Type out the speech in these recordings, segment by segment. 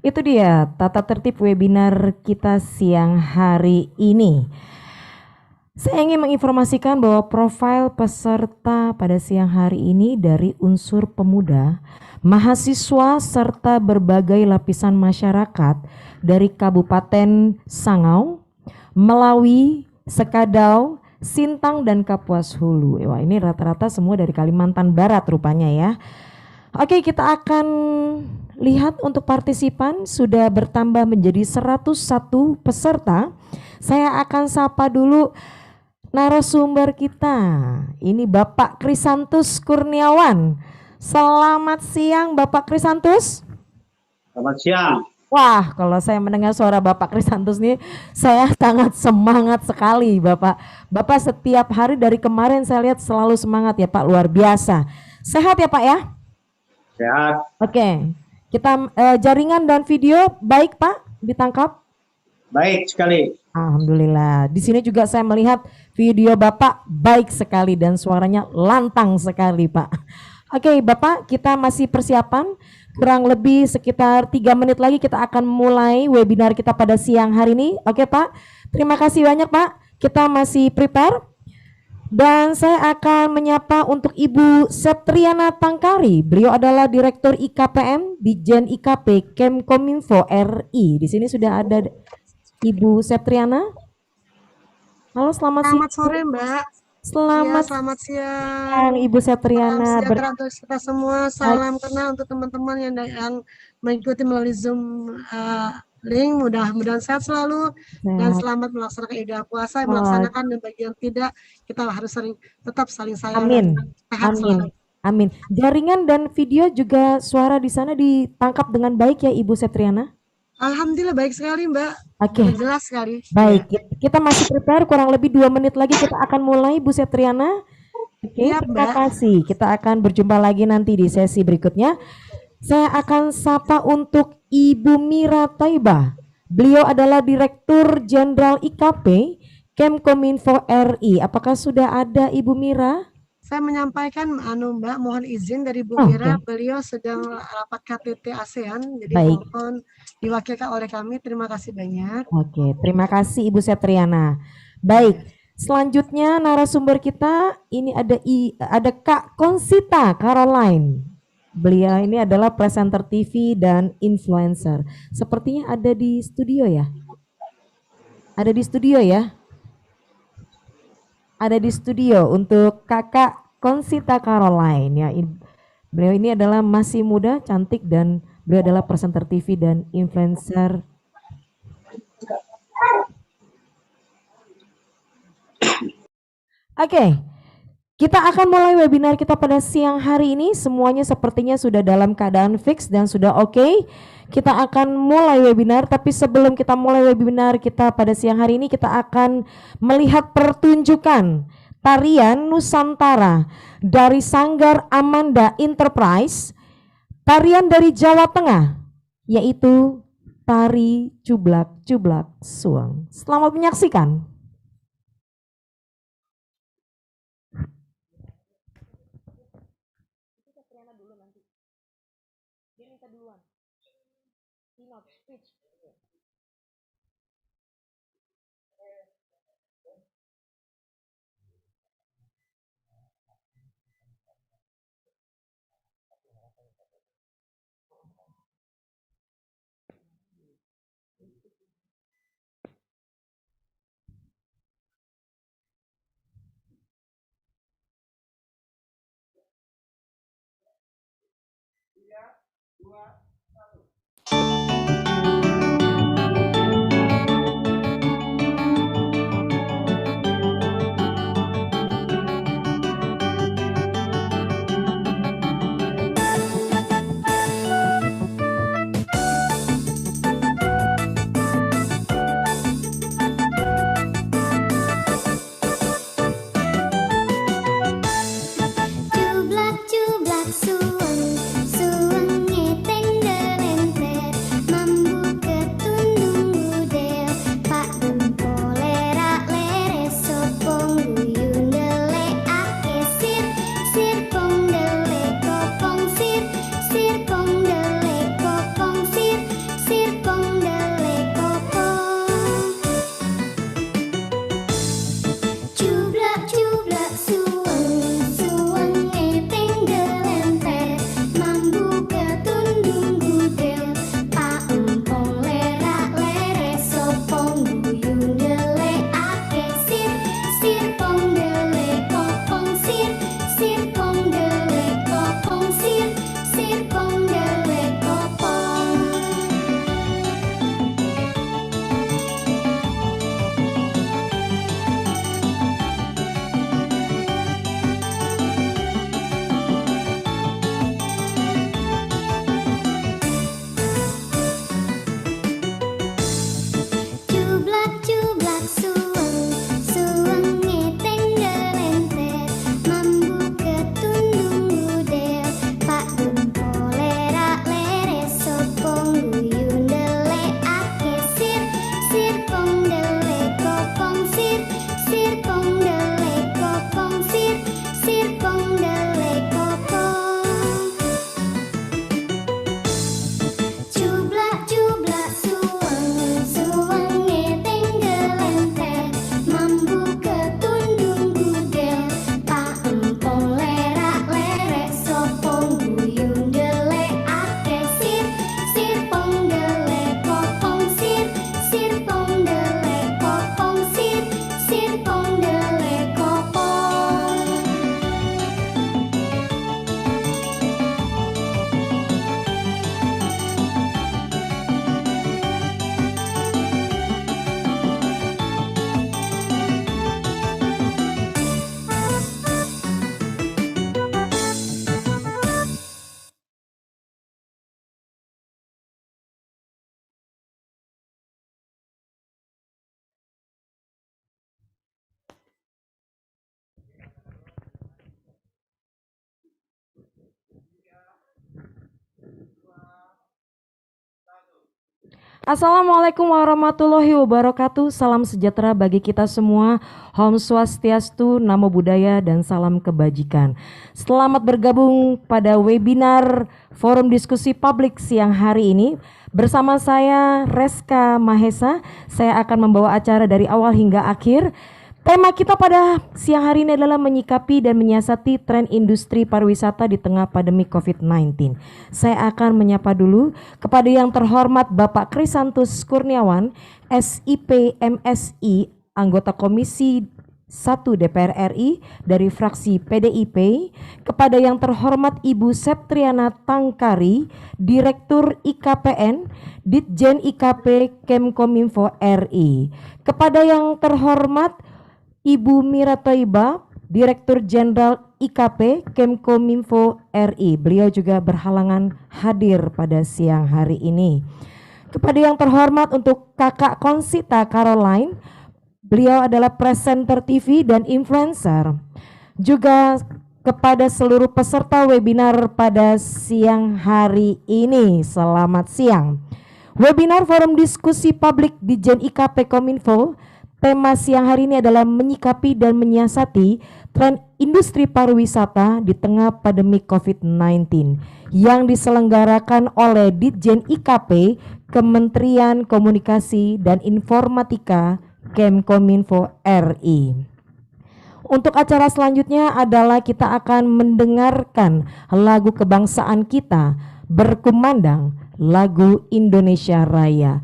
Itu dia tata tertib webinar kita siang hari ini. Saya ingin menginformasikan bahwa profil peserta pada siang hari ini dari unsur pemuda, mahasiswa serta berbagai lapisan masyarakat dari Kabupaten Sangau, Melawi, Sekadau, Sintang dan Kapuas Hulu. Wah, ini rata-rata semua dari Kalimantan Barat rupanya ya. Oke, kita akan lihat untuk partisipan sudah bertambah menjadi 101 peserta. Saya akan sapa dulu narasumber kita. Ini Bapak Krisantus Kurniawan. Selamat siang Bapak Krisantus. Selamat siang. Wah, kalau saya mendengar suara Bapak Krisantus nih, saya sangat semangat sekali Bapak. Bapak setiap hari dari kemarin saya lihat selalu semangat ya Pak, luar biasa. Sehat ya Pak ya? Sehat. Oke, kita jaringan dan video baik Pak ditangkap? Baik sekali. Alhamdulillah. Di sini juga saya melihat video Bapak baik sekali dan suaranya lantang sekali Pak. Oke Bapak, kita masih persiapan. Kurang lebih sekitar 3 menit lagi kita akan mulai webinar kita pada siang hari ini. Oke Pak, terima kasih banyak Pak. Kita masih prepare. Dan saya akan menyapa untuk Ibu Septriana Tangkari. Beliau adalah Direktur IKPM di Jen IKP Kemkominfo RI. Di sini sudah ada Ibu Septriana. Halo, selamat sore Mbak. Selamat siang Ibu Septriana. Salam sejahtera untuk kita semua. Salam kenal untuk teman-teman yang mengikuti melalui Zoom link. Mudah-mudahan sehat selalu dan selamat melaksanakan ibadah puasa. Melaksanakan dan bagi yang tidak, kita harus tetap saling sayang. Amin. Sehat selalu. Amin. Jaringan dan video juga suara di sana ditangkap dengan baik ya Ibu Septriana? Alhamdulillah baik sekali Mbak. Oke. Jelas sekali. Baik, kita masih prepare, kurang lebih 2 menit lagi kita akan mulai Bu Septriana. Oke, terima kasih. Kita akan berjumpa lagi nanti di sesi berikutnya. Saya akan sapa untuk Ibu Mira Taiba. Beliau adalah Direktur Jenderal IKP Kemkominfo RI. Apakah sudah ada Ibu Mira? Saya menyampaikan Mbak, mohon izin dari Bu Mira. Beliau sedang rapat KTT ASEAN, jadi mohon diwakilkan oleh kami. Terima kasih banyak. Oke, terima kasih Ibu Septriana. Baik, selanjutnya narasumber kita ini ada Kak Konsita Caroline. Beliau ini adalah presenter TV dan influencer. Sepertinya ada di studio ya? Ada di studio ya? Ada di studio untuk Kakak Konsita Caroline ya. Beliau ini adalah masih muda, cantik dan beliau adalah presenter TV dan influencer. Oke, kita akan mulai webinar kita pada siang hari ini. Semuanya sepertinya sudah dalam keadaan fix dan sudah oke. Kita akan mulai webinar, tapi sebelum kita mulai webinar kita pada siang hari ini, kita akan melihat pertunjukan tarian Nusantara dari Sanggar Amanda Enterprise, tarian dari Jawa Tengah, yaitu tari Cublak-Cublak Suang. Selamat menyaksikan. Cublak-cublak suang, suang ngeteng Assalamualaikum warahmatullahi wabarakatuh. Salam sejahtera bagi kita semua. Om Swastiastu, Namo Buddhaya, dan salam kebajikan. Selamat bergabung pada webinar Forum Diskusi Publik siang hari ini. Bersama saya Reska Mahesa, saya akan membawa acara dari awal hingga akhir. Tema kita pada siang hari ini adalah menyikapi dan menyiasati tren industri pariwisata di tengah pandemi COVID-19. Saya akan menyapa dulu kepada yang terhormat Bapak Krisantus Kurniawan, SIP MSI, anggota Komisi 1 DPR RI dari fraksi PDIP, kepada yang terhormat Ibu Septriana Tangkari, Direktur IKPN, Ditjen IKP Kemkominfo RI, kepada yang terhormat Ibu Mira Toiba, Direktur Jenderal IKP Kemkominfo RI. Beliau juga berhalangan hadir pada siang hari ini. Kepada yang terhormat untuk Kakak Konsita Caroline, beliau adalah presenter TV dan influencer. Juga kepada seluruh peserta webinar pada siang hari ini, selamat siang. Webinar Forum Diskusi Publik Ditjen IKP Kominfo. Tema siang hari ini adalah menyikapi dan menyiasati tren industri pariwisata di tengah pandemi COVID-19 yang diselenggarakan oleh Ditjen IKP Kementerian Komunikasi dan Informatika Kemkominfo RI. Untuk acara selanjutnya adalah kita akan mendengarkan lagu kebangsaan kita, berkumandang lagu Indonesia Raya.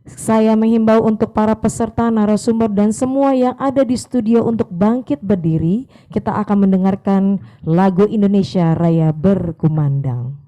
Saya menghimbau untuk para peserta, narasumber, dan semua yang ada di studio untuk bangkit berdiri. Kita akan mendengarkan lagu Indonesia Raya berkumandang.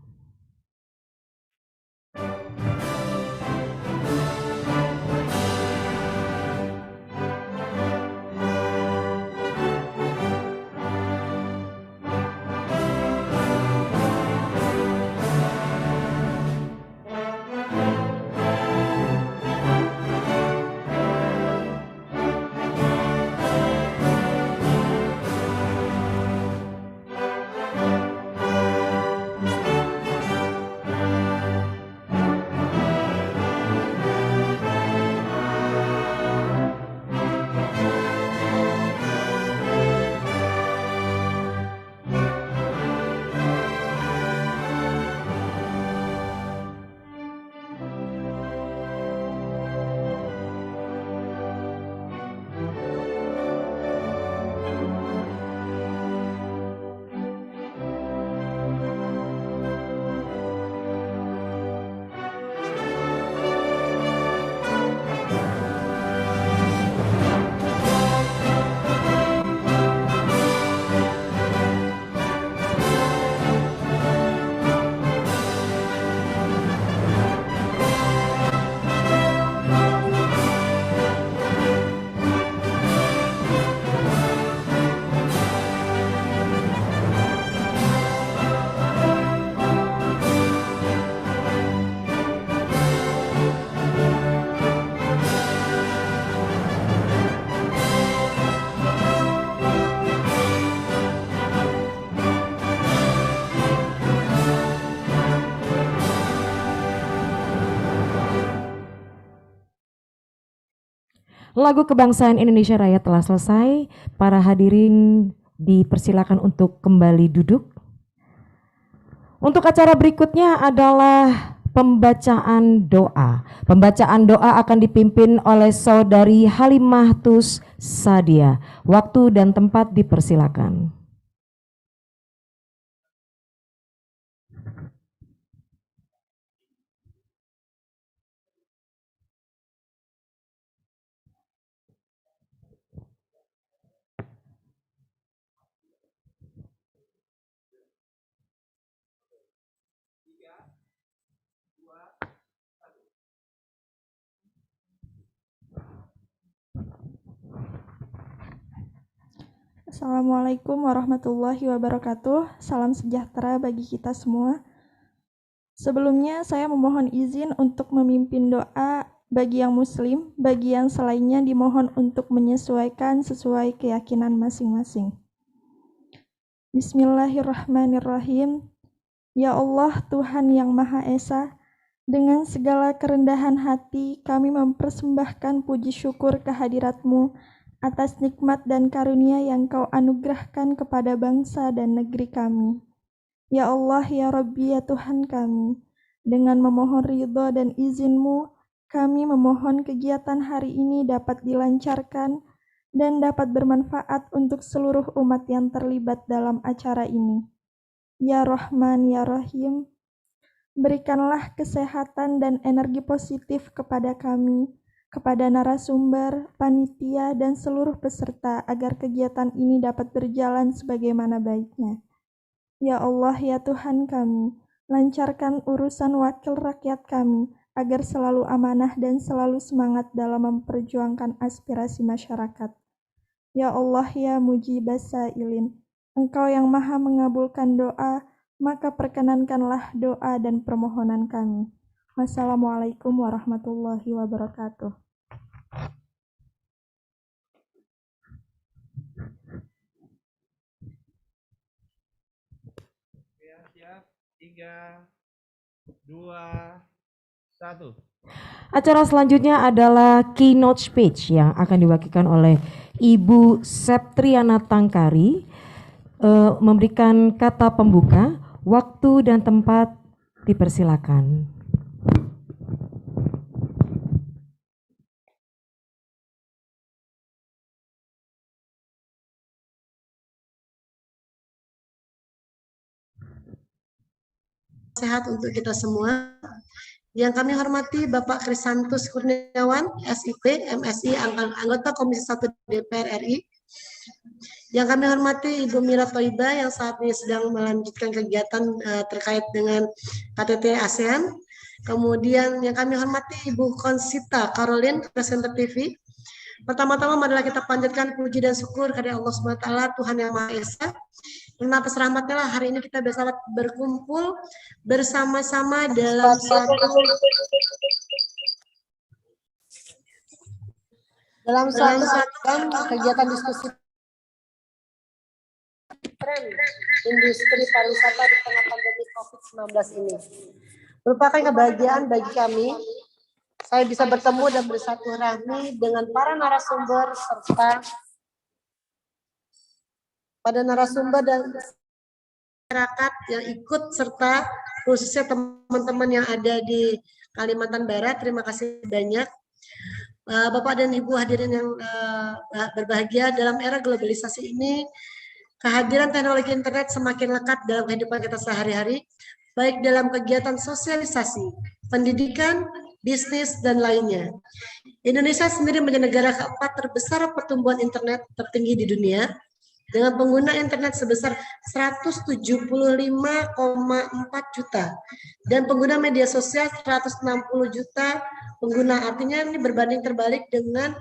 Lagu kebangsaan Indonesia Raya telah selesai. Para hadirin dipersilakan untuk kembali duduk. Untuk acara berikutnya adalah pembacaan doa. Pembacaan doa akan dipimpin oleh Saudari Halimah Tus Sadia. Waktu dan tempat dipersilakan. Assalamualaikum warahmatullahi wabarakatuh. Salam sejahtera bagi kita semua. Sebelumnya saya memohon izin untuk memimpin doa bagi yang muslim, bagi yang selainnya dimohon untuk menyesuaikan sesuai keyakinan masing-masing. Bismillahirrahmanirrahim. Ya Allah, Tuhan yang Maha Esa, Dengan segala kerendahan hati, kami mempersembahkan puji syukur kehadirat-Mu atas nikmat dan karunia yang Kau anugerahkan kepada bangsa dan negeri kami. Ya Allah, ya Rabbi, ya Tuhan kami, dengan memohon ridho dan izin-Mu, kami memohon kegiatan hari ini dapat dilancarkan dan dapat bermanfaat untuk seluruh umat yang terlibat dalam acara ini. Ya Rahman, ya Rahim, berikanlah kesehatan dan energi positif kepada kami, kepada narasumber, panitia, dan seluruh peserta agar kegiatan ini dapat berjalan sebagaimana baiknya. Ya Allah, ya Tuhan kami, lancarkan urusan wakil rakyat kami agar selalu amanah dan selalu semangat dalam memperjuangkan aspirasi masyarakat. Ya Allah, ya Mujibas Sa'ilin, Engkau yang maha mengabulkan doa, maka perkenankanlah doa dan permohonan kami. Wassalamualaikum warahmatullahi wabarakatuh. Siap, 3, 2, 1. Acara selanjutnya adalah keynote speech yang akan diwakilkan oleh Ibu Septriana Tangkari, memberikan kata pembuka. Waktu dan tempat dipersilakan. Sehat untuk kita semua. Yang kami hormati Bapak Krisantus Kurniawan, SIP, MSI, anggota Komisi 1 DPR RI. Yang kami hormati Ibu Mira Thoibah yang saat ini sedang melanjutkan kegiatan terkait dengan KTT ASEAN. Kemudian yang kami hormati Ibu Konsita Caroline, presenter TV. Pertama-tama marilah kita panjatkan puji dan syukur kepada Allah SWT, Tuhan Yang Maha Esa. Karena atas rahmatnya lah hari ini kita bisa berkumpul bersama-sama dalam satu kegiatan diskusi tren industri pariwisata di tengah pandemi COVID-19 ini. Merupakan kebahagiaan bagi kami saya bisa bertemu dan bersilaturahmi dengan para narasumber serta pada narasumber dan masyarakat yang ikut serta khususnya teman-teman yang ada di Kalimantan Barat. Terima kasih banyak. Bapak dan Ibu hadirin yang berbahagia, dalam era globalisasi ini kehadiran teknologi internet semakin lekat dalam kehidupan kita sehari-hari, baik dalam kegiatan sosialisasi, pendidikan, bisnis, dan lainnya. Indonesia sendiri menjadi negara keempat terbesar pertumbuhan internet tertinggi di dunia, dengan pengguna internet sebesar 175,4 juta, dan pengguna media sosial 160 juta pengguna. Artinya ini berbanding terbalik dengan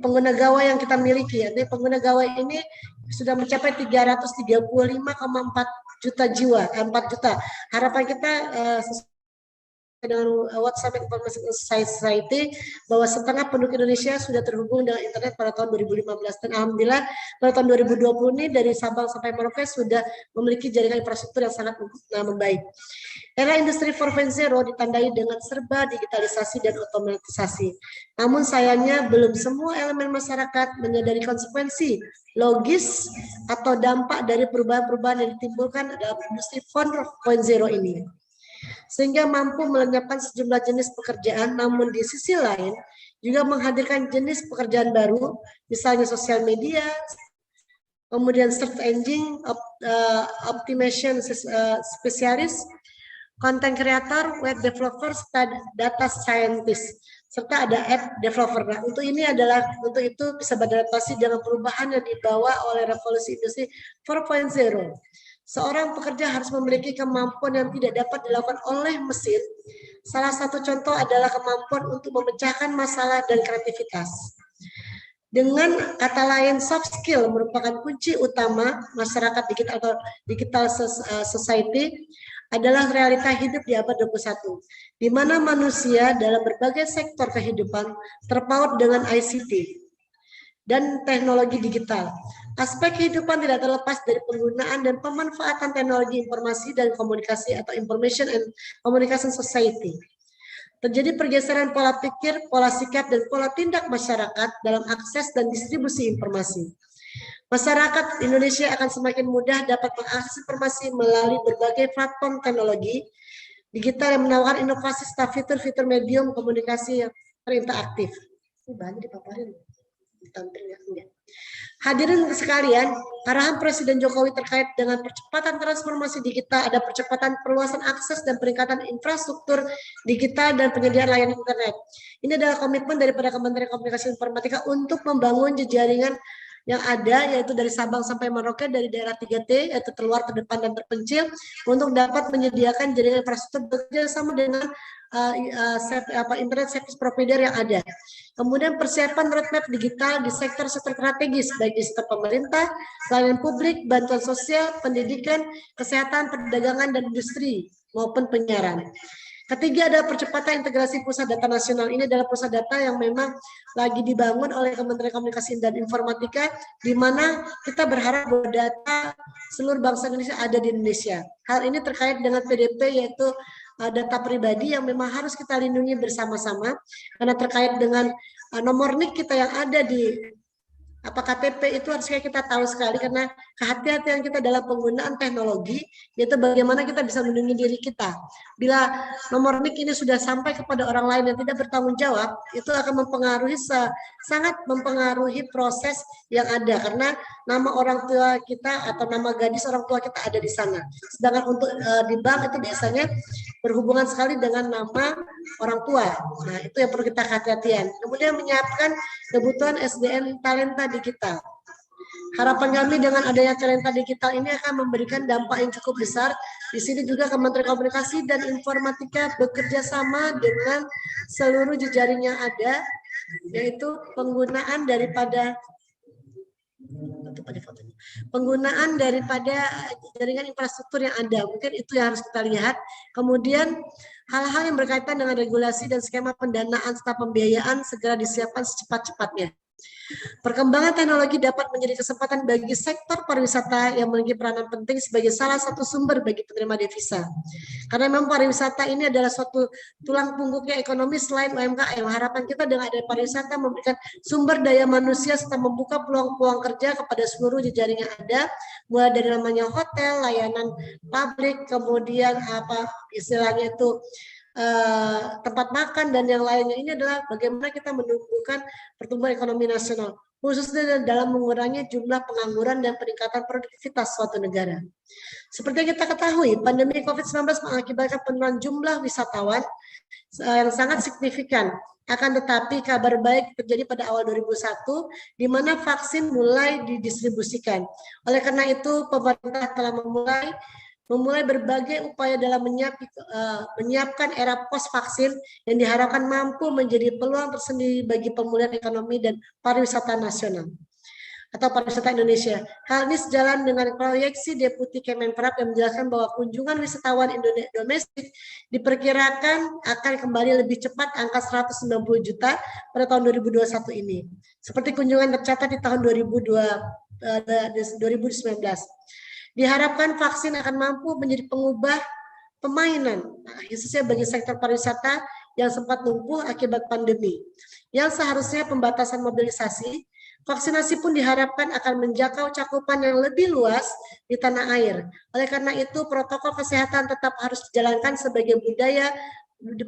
pengguna gawai yang kita miliki. Jadi pengguna gawai ini sudah mencapai 335,4 juta jiwa, 4 juta. Harapan kita dengan WhatsApp Information Society bahwa setengah penduduk Indonesia sudah terhubung dengan internet pada tahun 2015, dan alhamdulillah pada tahun 2020 ini dari Sabang sampai Merauke sudah memiliki jaringan infrastruktur yang sangat membaik. Era industri 4.0 ditandai dengan serba digitalisasi dan otomatisasi. Namun sayangnya belum semua elemen masyarakat menyadari konsekuensi logis atau dampak dari perubahan-perubahan yang ditimbulkan dalam industri 4.0 ini, sehingga mampu melenyapkan sejumlah jenis pekerjaan, namun di sisi lain juga menghadirkan jenis pekerjaan baru, misalnya sosial media, kemudian search engine optimization spesialis, content creator, web developer, data scientist, serta ada app developer. Nah, untuk itu bisa beradaptasi dengan perubahan yang dibawa oleh revolusi industri 4.0. Seorang pekerja harus memiliki kemampuan yang tidak dapat dilakukan oleh mesin. Salah satu contoh adalah kemampuan untuk memecahkan masalah dan kreativitas. Dengan kata lain, soft skill merupakan kunci utama masyarakat digital atau digital society adalah realita hidup di abad 21, di mana manusia dalam berbagai sektor kehidupan terpaut dengan ICT. dan teknologi digital. Aspek kehidupan tidak terlepas dari penggunaan dan pemanfaatan teknologi informasi dan komunikasi atau information and communication society. Terjadi pergeseran pola pikir, pola sikap, dan pola tindak masyarakat dalam akses dan distribusi informasi. Masyarakat Indonesia akan semakin mudah dapat mengakses informasi melalui berbagai platform teknologi digital yang menawarkan inovasi serta fitur-fitur medium komunikasi yang terinteraktif. Ini banyak dipaparin. Ditampilkan. Hadirin sekalian, arahan Presiden Jokowi terkait dengan percepatan transformasi digital, ada percepatan perluasan akses dan peningkatan infrastruktur digital dan penyediaan layanan internet. Ini adalah komitmen daripada Kementerian Komunikasi dan Informatika untuk membangun jejaringan yang ada, yaitu dari Sabang sampai Merauke, dari daerah 3T, yaitu terluar, terdepan, dan terpencil, untuk dapat menyediakan jaringan infrastruktur bekerjasama dengan internet service provider yang ada. Kemudian persiapan roadmap digital di sektor-sektor strategis, baik di sektor pemerintah, pelayanan publik, bantuan sosial, pendidikan, kesehatan, perdagangan, dan industri, maupun penyiaran. Ketiga adalah percepatan integrasi pusat data nasional. Ini adalah pusat data yang memang lagi dibangun oleh Kementerian Komunikasi dan Informatika, di mana kita berharap bahwa data seluruh bangsa Indonesia ada di Indonesia. Hal ini terkait dengan PDP, yaitu data pribadi yang memang harus kita lindungi bersama-sama, karena terkait dengan nomor NIK kita yang ada di KTP itu harusnya kita tahu sekali, karena kehati-hatian kita dalam penggunaan teknologi, yaitu bagaimana kita bisa melindungi diri kita. Bila nomor NIK ini sudah sampai kepada orang lain yang tidak bertanggung jawab, itu akan mempengaruhi, sangat mempengaruhi proses yang ada, karena nama orang tua kita atau nama gadis orang tua kita ada di sana. Sedangkan untuk di bank itu biasanya berhubungan sekali dengan nama orang tua. Nah, itu yang perlu kita hati-hatian. Kemudian menyiapkan kebutuhan SDM talenta digital. Harapan kami dengan adanya talenta digital ini akan memberikan dampak yang cukup besar. Di sini juga Kementerian Komunikasi dan Informatika bekerja sama dengan seluruh jejaring yang ada, yaitu penggunaan daripada jaringan infrastruktur yang ada. Mungkin itu yang harus kita lihat. Kemudian hal-hal yang berkaitan dengan regulasi dan skema pendanaan serta pembiayaan segera disiapkan secepat-cepatnya. Perkembangan teknologi dapat menjadi kesempatan bagi sektor pariwisata yang memiliki peranan penting sebagai salah satu sumber bagi penerima devisa. Karena memang pariwisata ini adalah suatu tulang punggungnya ekonomi selain UMKM. Harapan kita dengan adanya pariwisata memberikan sumber daya manusia serta membuka peluang-peluang kerja kepada seluruh jejaring yang ada, mulai dari namanya hotel, layanan publik, kemudian istilahnya itu tempat makan dan yang lainnya. Ini adalah bagaimana kita menumbuhkan pertumbuhan ekonomi nasional, khususnya dalam mengurangi jumlah pengangguran dan peningkatan produktivitas suatu negara. Seperti yang kita ketahui, pandemi COVID-19 mengakibatkan penurunan jumlah wisatawan yang sangat signifikan. Akan tetapi kabar baik terjadi pada awal 2001, di mana vaksin mulai didistribusikan. Oleh karena itu, pemerintah telah memulai berbagai upaya dalam menyiapkan era post vaksin yang diharapkan mampu menjadi peluang tersendiri bagi pemulihan ekonomi dan pariwisata nasional atau pariwisata Indonesia. Hal ini sejalan dengan proyeksi Deputi Kemenparekraf yang menjelaskan bahwa kunjungan wisatawan domestik diperkirakan akan kembali lebih cepat angka 190 juta pada tahun 2021 ini. Seperti kunjungan tercatat di tahun 2019. Diharapkan vaksin akan mampu menjadi pengubah permainan, khususnya bagi sektor pariwisata yang sempat lumpuh akibat pandemi. Yang seharusnya pembatasan mobilisasi, vaksinasi pun diharapkan akan menjangkau cakupan yang lebih luas di tanah air. Oleh karena itu, protokol kesehatan tetap harus dijalankan sebagai budaya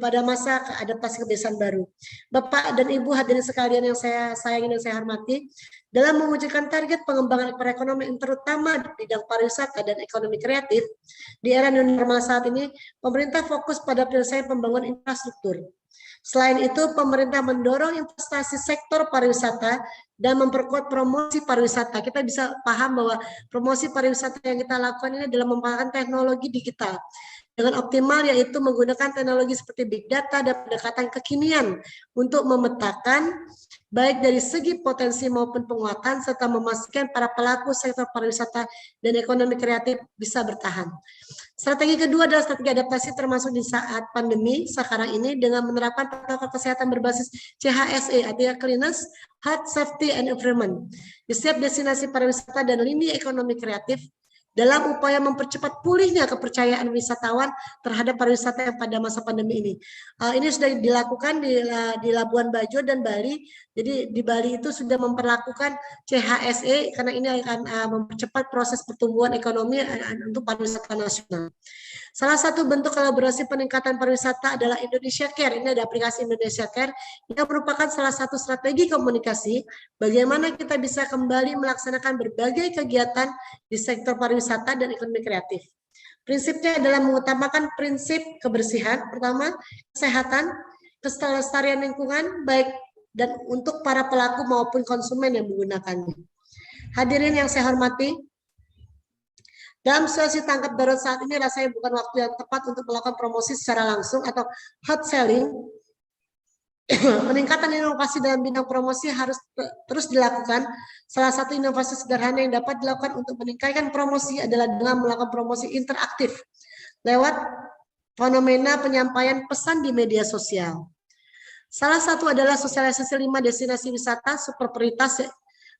pada masa adaptasi kebiasaan baru. Bapak dan Ibu hadirin sekalian yang saya sayangi dan saya hormati, dalam mewujudkan target pengembangan perekonomian terutama di bidang pariwisata dan ekonomi kreatif, di era new normal saat ini, pemerintah fokus pada penyelesaian pembangunan infrastruktur. Selain itu, pemerintah mendorong investasi sektor pariwisata dan memperkuat promosi pariwisata. Kita bisa paham bahwa promosi pariwisata yang kita lakukan ini adalah menggunakan teknologi digital. dengan optimal, yaitu menggunakan teknologi seperti big data dan pendekatan kekinian untuk memetakan baik dari segi potensi maupun penguatan, serta memastikan para pelaku sektor pariwisata dan ekonomi kreatif bisa bertahan. Strategi kedua adalah strategi adaptasi termasuk di saat pandemi sekarang ini dengan menerapkan protokol kesehatan berbasis CHSE, artinya Cleanliness, Health, Safety, and Environment di setiap destinasi pariwisata dan lini ekonomi kreatif dalam upaya mempercepat pulihnya kepercayaan wisatawan terhadap pariwisata yang pada masa pandemi ini. Ini sudah dilakukan di Labuan Bajo dan Bali. Jadi di Bali itu sudah memperlakukan CHSE karena ini akan mempercepat proses pertumbuhan ekonomi untuk pariwisata nasional. Salah satu bentuk kolaborasi peningkatan pariwisata adalah Indonesia Care. Ini ada aplikasi Indonesia Care yang merupakan salah satu strategi komunikasi bagaimana kita bisa kembali melaksanakan berbagai kegiatan di sektor pariwisata dan ekonomi kreatif. Prinsipnya adalah mengutamakan prinsip kebersihan, pertama, kesehatan, kelestarian lingkungan, baik dan untuk para pelaku maupun konsumen yang menggunakannya. Hadirin yang saya hormati, dalam situasi tangkap darurat saat ini rasanya bukan waktu yang tepat untuk melakukan promosi secara langsung atau hot selling. Peningkatan inovasi dalam bidang promosi harus terus dilakukan. Salah satu inovasi sederhana yang dapat dilakukan untuk meningkatkan promosi adalah dengan melakukan promosi interaktif lewat fenomena penyampaian pesan di media sosial. Salah satu adalah sosialisasi 5 destinasi wisata super prioritas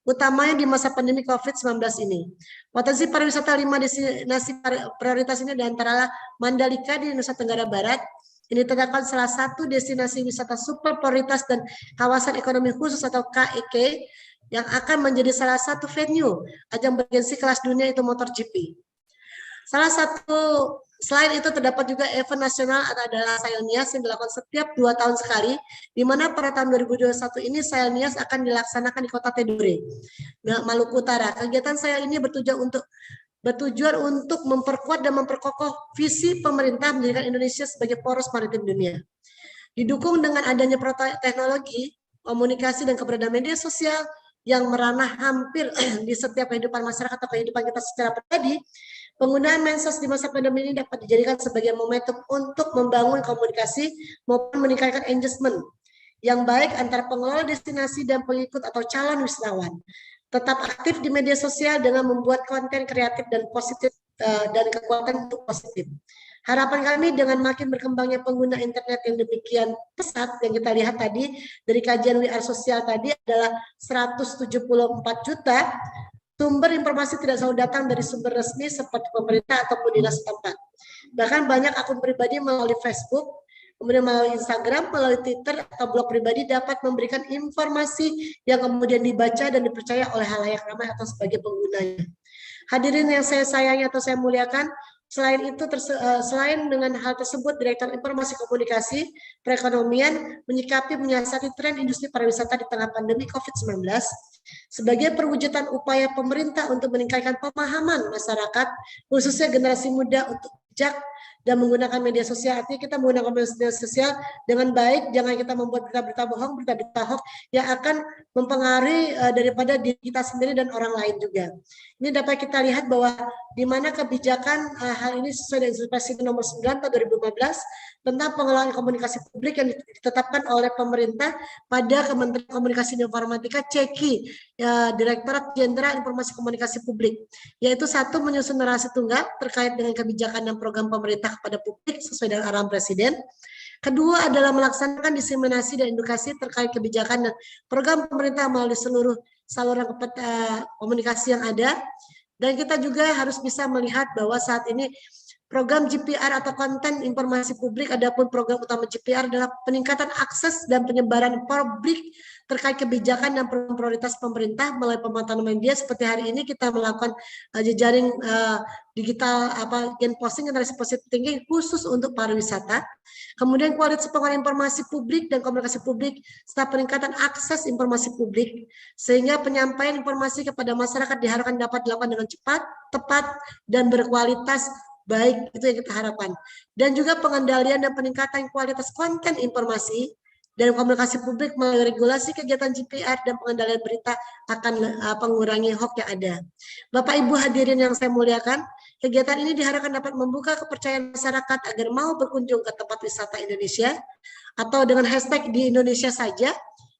utamanya di masa pandemi COVID-19 ini. Potensi pariwisata 5 destinasi prioritas ini diantara Mandalika di Nusa Tenggara Barat. Ini terdapat salah satu destinasi wisata super prioritas dan kawasan ekonomi khusus atau KEK yang akan menjadi salah satu venue ajang bergengsi kelas dunia itu MotoGP. Selain itu terdapat juga event nasional adalah Sailnias yang dilakukan setiap 2 tahun sekali, di mana pada tahun 2021 ini Sailnias akan dilaksanakan di Kota Tidore, Maluku Utara. Kegiatan Sail ini bertujuan untuk memperkuat dan memperkokoh visi pemerintah menjadikan Indonesia sebagai poros maritim dunia. Didukung dengan adanya teknologi, komunikasi dan keberadaan media sosial yang meranah hampir di setiap kehidupan masyarakat atau kehidupan kita secara pribadi, penggunaan medsos di masa pandemi ini dapat dijadikan sebagai momentum untuk membangun komunikasi maupun meningkatkan engagement yang baik antara pengelola destinasi dan pengikut atau calon wisatawan. Tetap aktif di media sosial dengan membuat konten kreatif dan positif dan kekuatan untuk positif. Harapan kami dengan makin berkembangnya pengguna internet yang demikian pesat yang kita lihat tadi dari kajian We Are Social tadi adalah 174 juta, sumber informasi tidak selalu datang dari sumber resmi seperti pemerintah ataupun dinas setempat. Bahkan banyak akun pribadi melalui Facebook, kemudian melalui Instagram, melalui Twitter atau blog pribadi dapat memberikan informasi yang kemudian dibaca dan dipercaya oleh halayak ramai atau sebagai penggunanya. Hadirin yang saya sayangi atau saya muliakan, selain dengan hal tersebut, Direktur Informasi Komunikasi Perekonomian menyikapi menyiasati tren industri pariwisata di tengah pandemi COVID-19 sebagai perwujudan upaya pemerintah untuk meningkatkan pemahaman masyarakat, khususnya generasi muda untuk bijak dan menggunakan media sosial. Artinya kita menggunakan media sosial dengan baik, jangan kita membuat berita-berita bohong, berita-berita hoax yang akan mempengaruhi daripada diri kita sendiri dan orang lain juga. Ini dapat kita lihat bahwa di mana kebijakan hal ini sesuai dengan Instruksi Nomor 9 tahun 2015 tentang pengelolaan komunikasi publik yang ditetapkan oleh pemerintah pada Kementerian Komunikasi dan Informatika CEKI, Direktorat Jenderal Informasi Komunikasi Publik, yaitu satu, menyusun narasi tunggal terkait dengan kebijakan dan program pemerintah kepada publik sesuai dengan arahan Presiden. Kedua adalah melaksanakan diseminasi dan edukasi terkait kebijakan dan program pemerintah melalui seluruh saluran komunikasi yang ada. Dan kita juga harus bisa melihat bahwa saat ini program GPR atau konten informasi publik, adapun program utama GPR adalah peningkatan akses dan penyebaran publik terkait kebijakan dan prioritas pemerintah melalui pemantauan media. Seperti hari ini kita melakukan jejaring digital gen posting generasi positif tinggi khusus untuk pariwisata. Kemudian kualitas pengolahan informasi publik dan komunikasi publik serta peningkatan akses informasi publik sehingga penyampaian informasi kepada masyarakat diharapkan dapat dilakukan dengan cepat, tepat dan berkualitas baik, itu yang kita harapkan. Dan juga pengendalian dan peningkatan kualitas konten informasi dan komunikasi publik melalui regulasi kegiatan GPR dan pengendalian berita akan mengurangi hoax yang ada. Bapak Ibu hadirin yang saya muliakan, kegiatan ini diharapkan dapat membuka kepercayaan masyarakat agar mau berkunjung ke tempat wisata Indonesia atau dengan hashtag di Indonesia saja,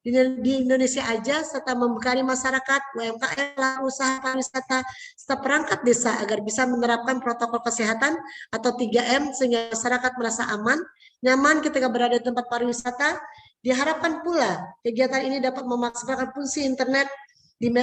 di Indonesia aja, serta membekali masyarakat, UMKM, usaha pariwisata, serta perangkat desa agar bisa menerapkan protokol kesehatan atau 3M sehingga masyarakat merasa aman, nyaman ketika berada di tempat pariwisata. Diharapkan pula kegiatan ini dapat memaksimalkan fungsi internet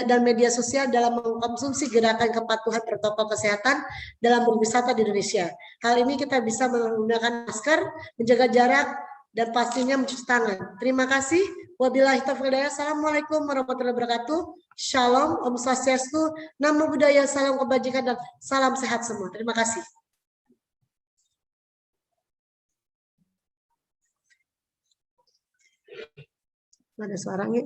dan media sosial dalam mengkonsumsi gerakan kepatuhan protokol kesehatan dalam berwisata di Indonesia. Hal ini kita bisa menggunakan masker, menjaga jarak, dan pastinya mencuci tangan. Terima kasih. Wabillahi taufiq wal hidayah. Assalamualaikum warahmatullahi wabarakatuh. Shalom, Om Swastiastu, Namo Buddhaya, salam kebajikan, dan salam sehat semua. Terima kasih. Ada suaranya.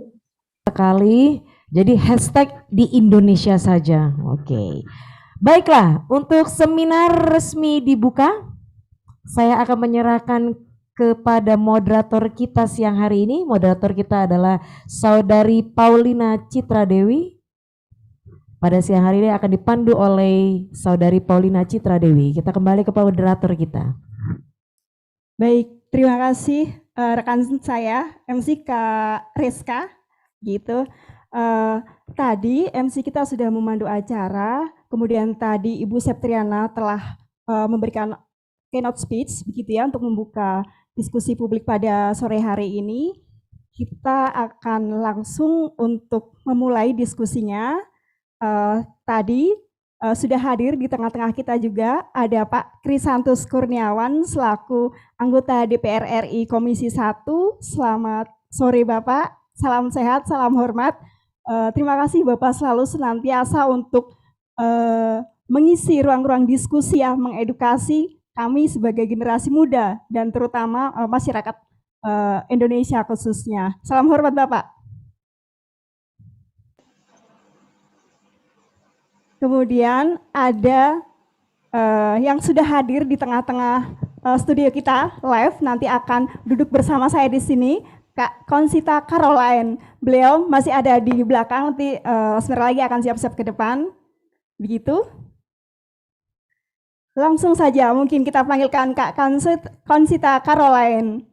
Sekali, jadi hashtag di Indonesia saja. Oke. Baiklah, untuk seminar resmi dibuka, saya akan menyerahkan kepada moderator kita siang hari ini. Moderator kita adalah Saudari Paulina Citra Dewi. Pada siang hari ini akan dipandu oleh Saudari Paulina Citra Dewi. Kita kembali ke moderator kita. Baik, terima kasih rekan saya MC Kak Rizka gitu. Tadi MC kita sudah memandu acara, kemudian tadi Ibu Septriana telah memberikan keynote speech begitu ya untuk membuka diskusi publik pada sore hari ini. Kita akan langsung untuk memulai diskusinya. Tadi sudah hadir di tengah-tengah kita juga ada Pak Krisantus Kurniawan selaku anggota DPR RI Komisi 1. Selamat sore Bapak, salam sehat, salam hormat. Terima kasih Bapak selalu senantiasa untuk mengisi ruang-ruang diskusi ya, mengedukasi kami sebagai generasi muda dan terutama masyarakat Indonesia khususnya. Salam hormat Bapak. Kemudian ada yang sudah hadir di tengah-tengah studio kita live, nanti akan duduk bersama saya di sini, Kak Konsita Caroline. Beliau masih ada di belakang, nanti sebentar lagi akan siap-siap ke depan. Begitu. Langsung saja mungkin kita panggilkan Kak Konsita Caroline.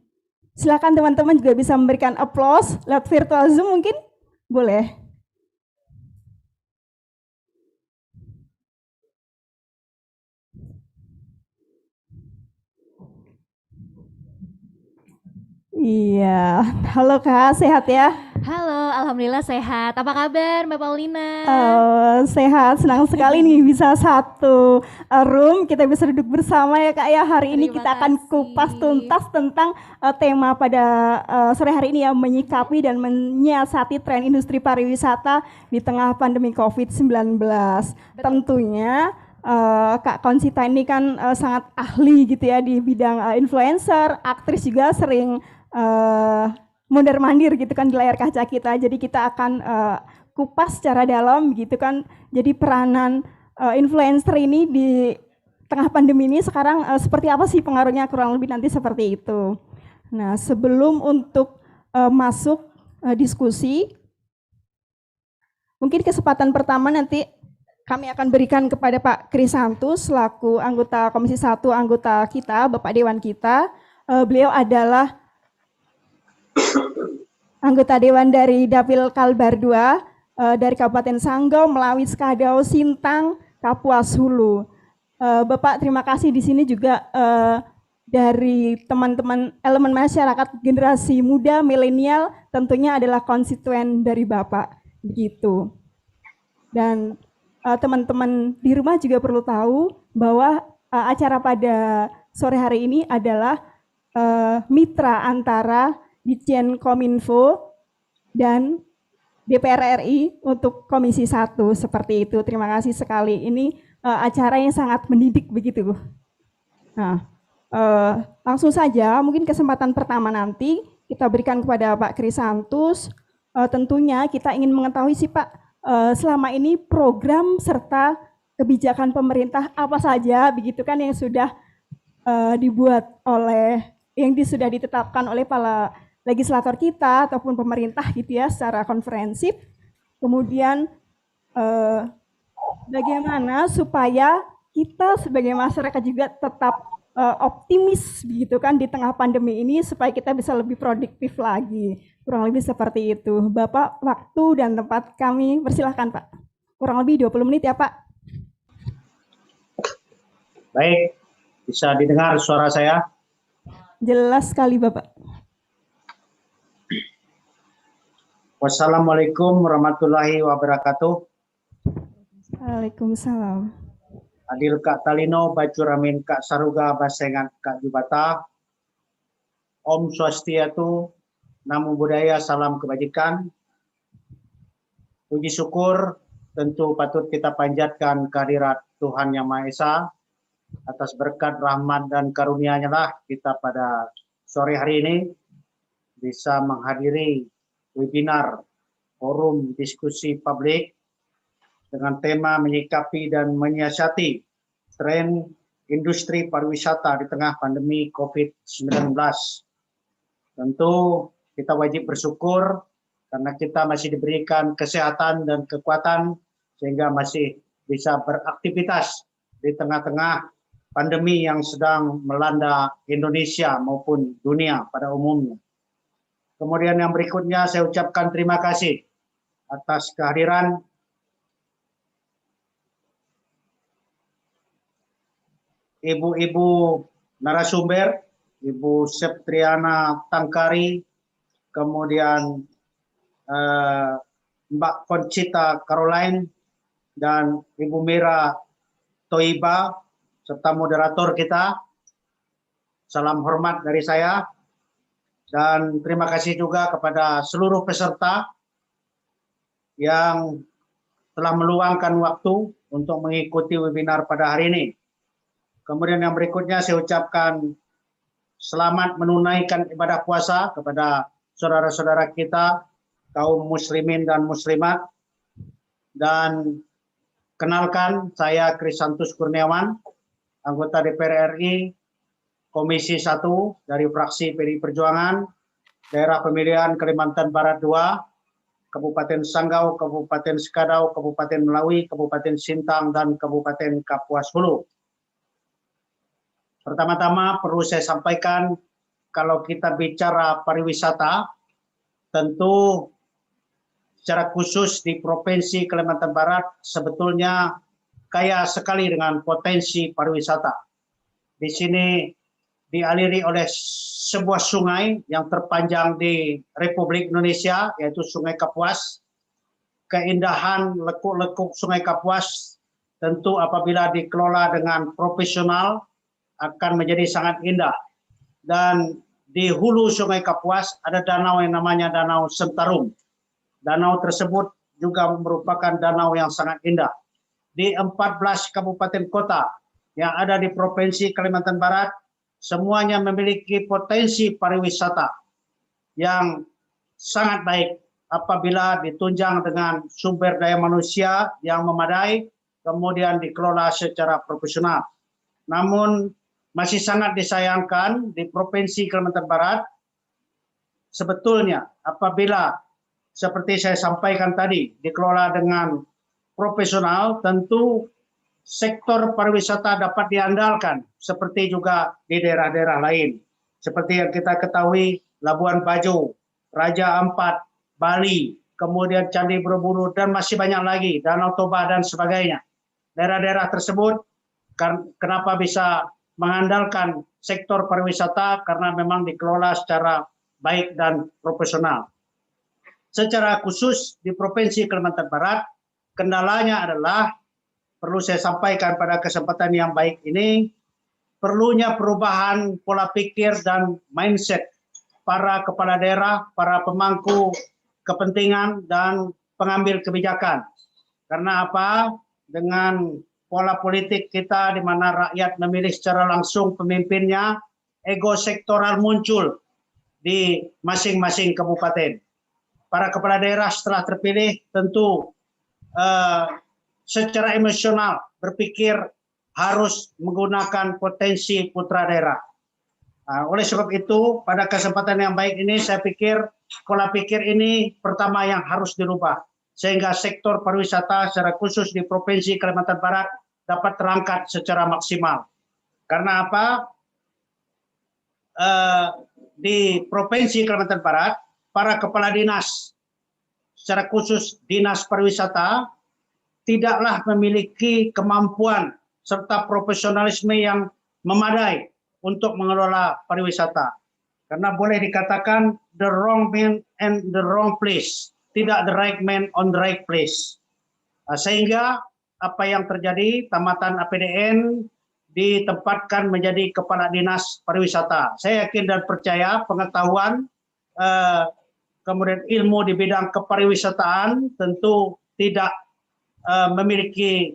Silakan teman-teman juga bisa memberikan applause lewat virtual Zoom mungkin? Boleh. Iya, halo Kak, sehat ya? Halo, alhamdulillah sehat. Apa kabar Mbak Paulina? Sehat, senang sekali nih bisa satu room, kita bisa duduk bersama ya Kak ya. Hari ini kita akan kupas tuntas tentang tema pada sore hari ini ya, menyikapi dan menyiasati tren industri pariwisata di tengah pandemi COVID-19. Tentunya Kak Konsita ini kan sangat ahli gitu ya di bidang influencer, aktris juga sering mondar-mandir gitu kan di layar kaca kita. Jadi kita akan kupas secara dalam gitu kan. Jadi peranan influencer ini di tengah pandemi ini sekarang seperti apa sih pengaruhnya, kurang lebih nanti seperti itu. Nah, sebelum untuk masuk diskusi, mungkin kesempatan pertama nanti kami akan berikan kepada Pak Krisantus selaku anggota Komisi 1, anggota kita, Bapak Dewan kita. Beliau adalah anggota Dewan dari Dapil Kalbar 2 dari Kabupaten Sanggau, Melawi, Skadau, Sintang, Kapuas Hulu. Bapak terima kasih di sini juga dari teman-teman elemen masyarakat generasi muda, milenial, tentunya adalah konstituen dari Bapak, begitu. Dan teman-teman di rumah juga perlu tahu bahwa acara pada sore hari ini adalah mitra antara Ditjen Kominfo dan DPR RI untuk Komisi 1 seperti itu. Terima kasih sekali. Ini acara yang sangat mendidik begitu. Nah, langsung saja mungkin kesempatan pertama nanti kita berikan kepada Pak Krisantus. Tentunya kita ingin mengetahui sih Pak, selama ini program serta kebijakan pemerintah apa saja begitu kan yang sudah dibuat oleh, yang sudah ditetapkan oleh para legislator kita ataupun pemerintah gitu ya secara konferensif. Kemudian bagaimana supaya kita sebagai masyarakat juga tetap optimis gitu kan di tengah pandemi ini supaya kita bisa lebih produktif lagi. Kurang lebih seperti itu. Bapak, waktu dan tempat kami persilahkan Pak. Kurang lebih 20 menit ya Pak. Baik, bisa didengar suara saya? Jelas sekali Bapak. Wassalamualaikum warahmatullahi wabarakatuh. Waalaikumsalam. Adil Kak Talino, Bacur Amin Kak Saruga, Basengan Kak Jubata. Om Swastiatu, Namo Buddhaya, salam kebajikan. Puji syukur tentu patut kita panjatkan kehadirat Tuhan Yang Maha Esa. Atas berkat rahmat dan karunia-Nya lah kita pada sore hari ini bisa menghadiri webinar forum diskusi publik dengan tema menyikapi dan menyiasati tren industri pariwisata di tengah pandemi COVID-19. Tentu kita wajib bersyukur karena kita masih diberikan kesehatan dan kekuatan sehingga masih bisa beraktivitas di tengah-tengah pandemi yang sedang melanda Indonesia maupun dunia pada umumnya. Kemudian yang berikutnya saya ucapkan terima kasih atas kehadiran ibu-ibu narasumber, Ibu Septriana Tangkari, kemudian Mbak Conchita Caroline, dan Ibu Mira Toiba, serta moderator kita. Salam hormat dari saya. Dan terima kasih juga kepada seluruh peserta yang telah meluangkan waktu untuk mengikuti webinar pada hari ini. Kemudian yang berikutnya saya ucapkan selamat menunaikan ibadah puasa kepada saudara-saudara kita, kaum muslimin dan muslimat. Dan kenalkan, saya Krisantus Kurniawan, anggota DPR RI, Komisi 1 dari fraksi PDI Perjuangan, daerah pemilihan Kalimantan Barat 2, Kabupaten Sanggau, Kabupaten Sekadau, Kabupaten Melawi, Kabupaten Sintang, dan Kabupaten Kapuas Hulu. Pertama-tama perlu saya sampaikan, kalau kita bicara pariwisata, tentu secara khusus di Provinsi Kalimantan Barat sebetulnya kaya sekali dengan potensi pariwisata. Di sini dialiri oleh sebuah sungai yang terpanjang di Republik Indonesia, yaitu Sungai Kapuas. Keindahan lekuk-lekuk Sungai Kapuas tentu apabila dikelola dengan profesional akan menjadi sangat indah. Dan di hulu Sungai Kapuas ada danau yang namanya Danau Sentarum. Danau tersebut juga merupakan danau yang sangat indah. Di 14 kabupaten kota yang ada di Provinsi Kalimantan Barat, semuanya memiliki potensi pariwisata yang sangat baik apabila ditunjang dengan sumber daya manusia yang memadai, kemudian dikelola secara profesional. Namun masih sangat disayangkan di Provinsi Kalimantan Barat, sebetulnya apabila seperti saya sampaikan tadi, dikelola dengan profesional, tentu sektor pariwisata dapat diandalkan, seperti juga di daerah-daerah lain. Seperti yang kita ketahui, Labuan Bajo, Raja Ampat, Bali, kemudian Candi Borobudur, dan masih banyak lagi, Danau Toba, dan sebagainya. Daerah-daerah tersebut, kenapa bisa mengandalkan sektor pariwisata? Karena memang dikelola secara baik dan profesional. Secara khusus di Provinsi Kalimantan Barat, kendalanya adalah, perlu saya sampaikan pada kesempatan yang baik ini, perlunya perubahan pola pikir dan mindset para kepala daerah, para pemangku kepentingan, dan pengambil kebijakan. Karena apa? Dengan pola politik kita di mana rakyat memilih secara langsung pemimpinnya, ego sektoral muncul di masing-masing kabupaten. Para kepala daerah setelah terpilih tentu secara emosional berpikir harus menggunakan potensi putra daerah. Oleh sebab itu, pada kesempatan yang baik ini saya pikir pola pikir ini pertama yang harus dirubah sehingga sektor pariwisata secara khusus di Provinsi Kalimantan Barat dapat terangkat secara maksimal. Karena apa? Di Provinsi Kalimantan Barat, para kepala dinas, secara khusus dinas pariwisata, tidaklah memiliki kemampuan serta profesionalisme yang memadai untuk mengelola pariwisata. Karena boleh dikatakan the wrong man and the wrong place, tidak the right man on the right place. Sehingga apa yang terjadi, tamatan APDN ditempatkan menjadi kepala dinas pariwisata. Saya yakin dan percaya pengetahuan kemudian ilmu di bidang kepariwisataan tentu tidak memiliki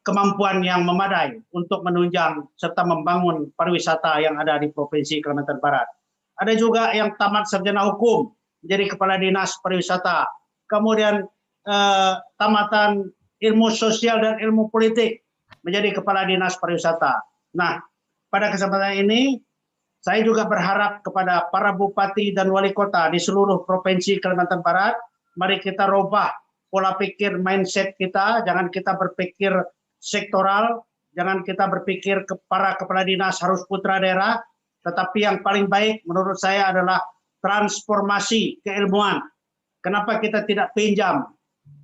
kemampuan yang memadai untuk menunjang serta membangun pariwisata yang ada di Provinsi Kalimantan Barat. Ada juga yang tamat sarjana hukum menjadi kepala dinas pariwisata. Kemudian tamatan ilmu sosial dan ilmu politik menjadi kepala dinas pariwisata. Nah, pada kesempatan ini saya juga berharap kepada para bupati dan wali kota di seluruh Provinsi Kalimantan Barat, mari kita rubah pola pikir mindset kita, jangan kita berpikir sektoral, jangan kita berpikir para kepala dinas harus putra daerah, tetapi yang paling baik menurut saya adalah transformasi keilmuan. Kenapa kita tidak pinjam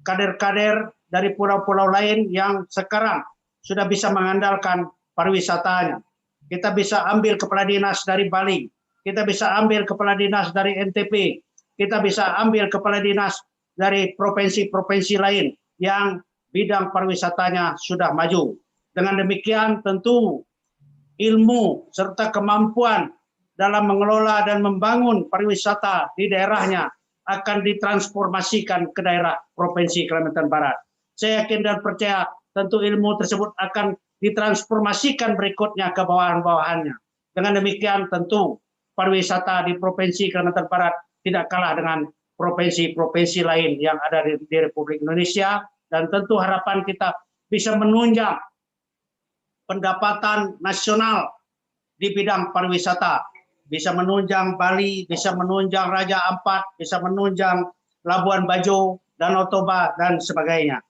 kader-kader dari pulau-pulau lain yang sekarang sudah bisa mengandalkan pariwisatanya. Kita bisa ambil kepala dinas dari Bali, kita bisa ambil kepala dinas dari NTP, kita bisa ambil kepala dinas dari provinsi-provinsi lain yang bidang pariwisatanya sudah maju. Dengan demikian tentu ilmu serta kemampuan dalam mengelola dan membangun pariwisata di daerahnya akan ditransformasikan ke daerah Provinsi Kalimantan Barat. Saya yakin dan percaya tentu ilmu tersebut akan ditransformasikan berikutnya ke bawahan-bawahannya. Dengan demikian tentu pariwisata di Provinsi Kalimantan Barat tidak kalah dengan provinsi-provinsi lain yang ada di Republik Indonesia, dan tentu harapan kita bisa menunjang pendapatan nasional di bidang pariwisata, bisa menunjang Bali, bisa menunjang Raja Ampat, bisa menunjang Labuan Bajo, Danau Toba, dan sebagainya.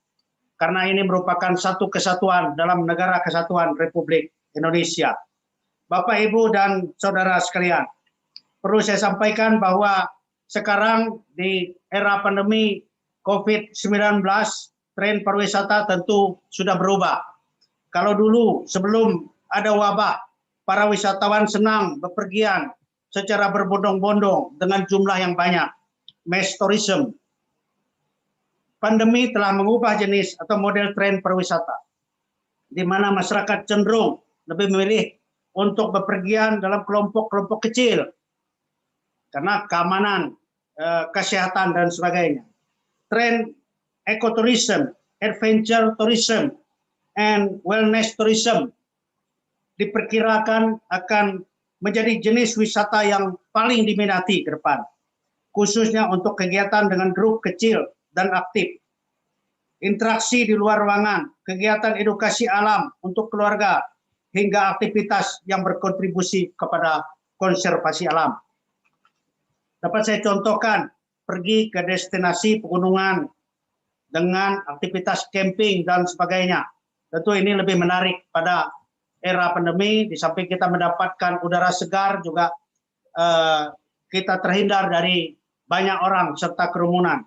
Karena ini merupakan satu kesatuan dalam negara kesatuan Republik Indonesia. Bapak, Ibu, dan Saudara sekalian, perlu saya sampaikan bahwa sekarang di era pandemi COVID-19, tren pariwisata tentu sudah berubah. Kalau dulu sebelum ada wabah, para wisatawan senang bepergian secara berbondong-bondong dengan jumlah yang banyak, mass tourism. Pandemi telah mengubah jenis atau model tren pariwisata, di mana masyarakat cenderung lebih memilih untuk bepergian dalam kelompok-kelompok kecil, karena keamanan, kesehatan, dan sebagainya. Tren ecotourism, adventure tourism, and wellness tourism diperkirakan akan menjadi jenis wisata yang paling diminati ke depan, khususnya untuk kegiatan dengan grup kecil dan aktif, interaksi di luar ruangan, kegiatan edukasi alam untuk keluarga, hingga aktivitas yang berkontribusi kepada konservasi alam. Dapat saya contohkan, pergi ke destinasi pegunungan dengan aktivitas camping dan sebagainya. Tentu ini lebih menarik pada era pandemi, di samping kita mendapatkan udara segar, juga kita terhindar dari banyak orang serta kerumunan.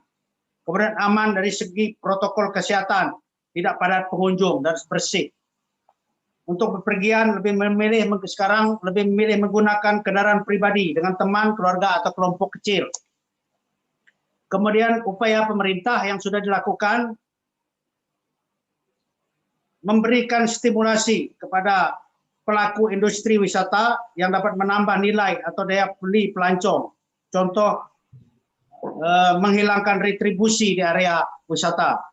Kemudian aman dari segi protokol kesehatan, tidak padat pengunjung dan bersih. Untuk bepergian sekarang lebih memilih menggunakan kendaraan pribadi dengan teman, keluarga, atau kelompok kecil. Kemudian upaya pemerintah yang sudah dilakukan memberikan stimulasi kepada pelaku industri wisata yang dapat menambah nilai atau daya beli pelancong. Contoh, menghilangkan retribusi di area wisata.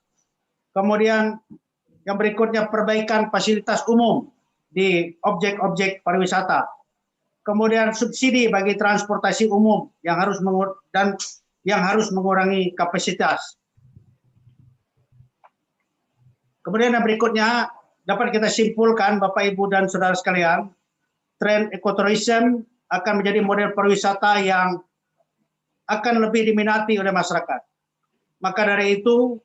Kemudian yang berikutnya, perbaikan fasilitas umum di objek-objek pariwisata. Kemudian subsidi bagi transportasi umum yang harus mengurangi kapasitas. Kemudian yang berikutnya dapat kita simpulkan, Bapak, Ibu, dan Saudara sekalian, tren ekoturism akan menjadi model pariwisata yang akan lebih diminati oleh masyarakat. Maka dari itu,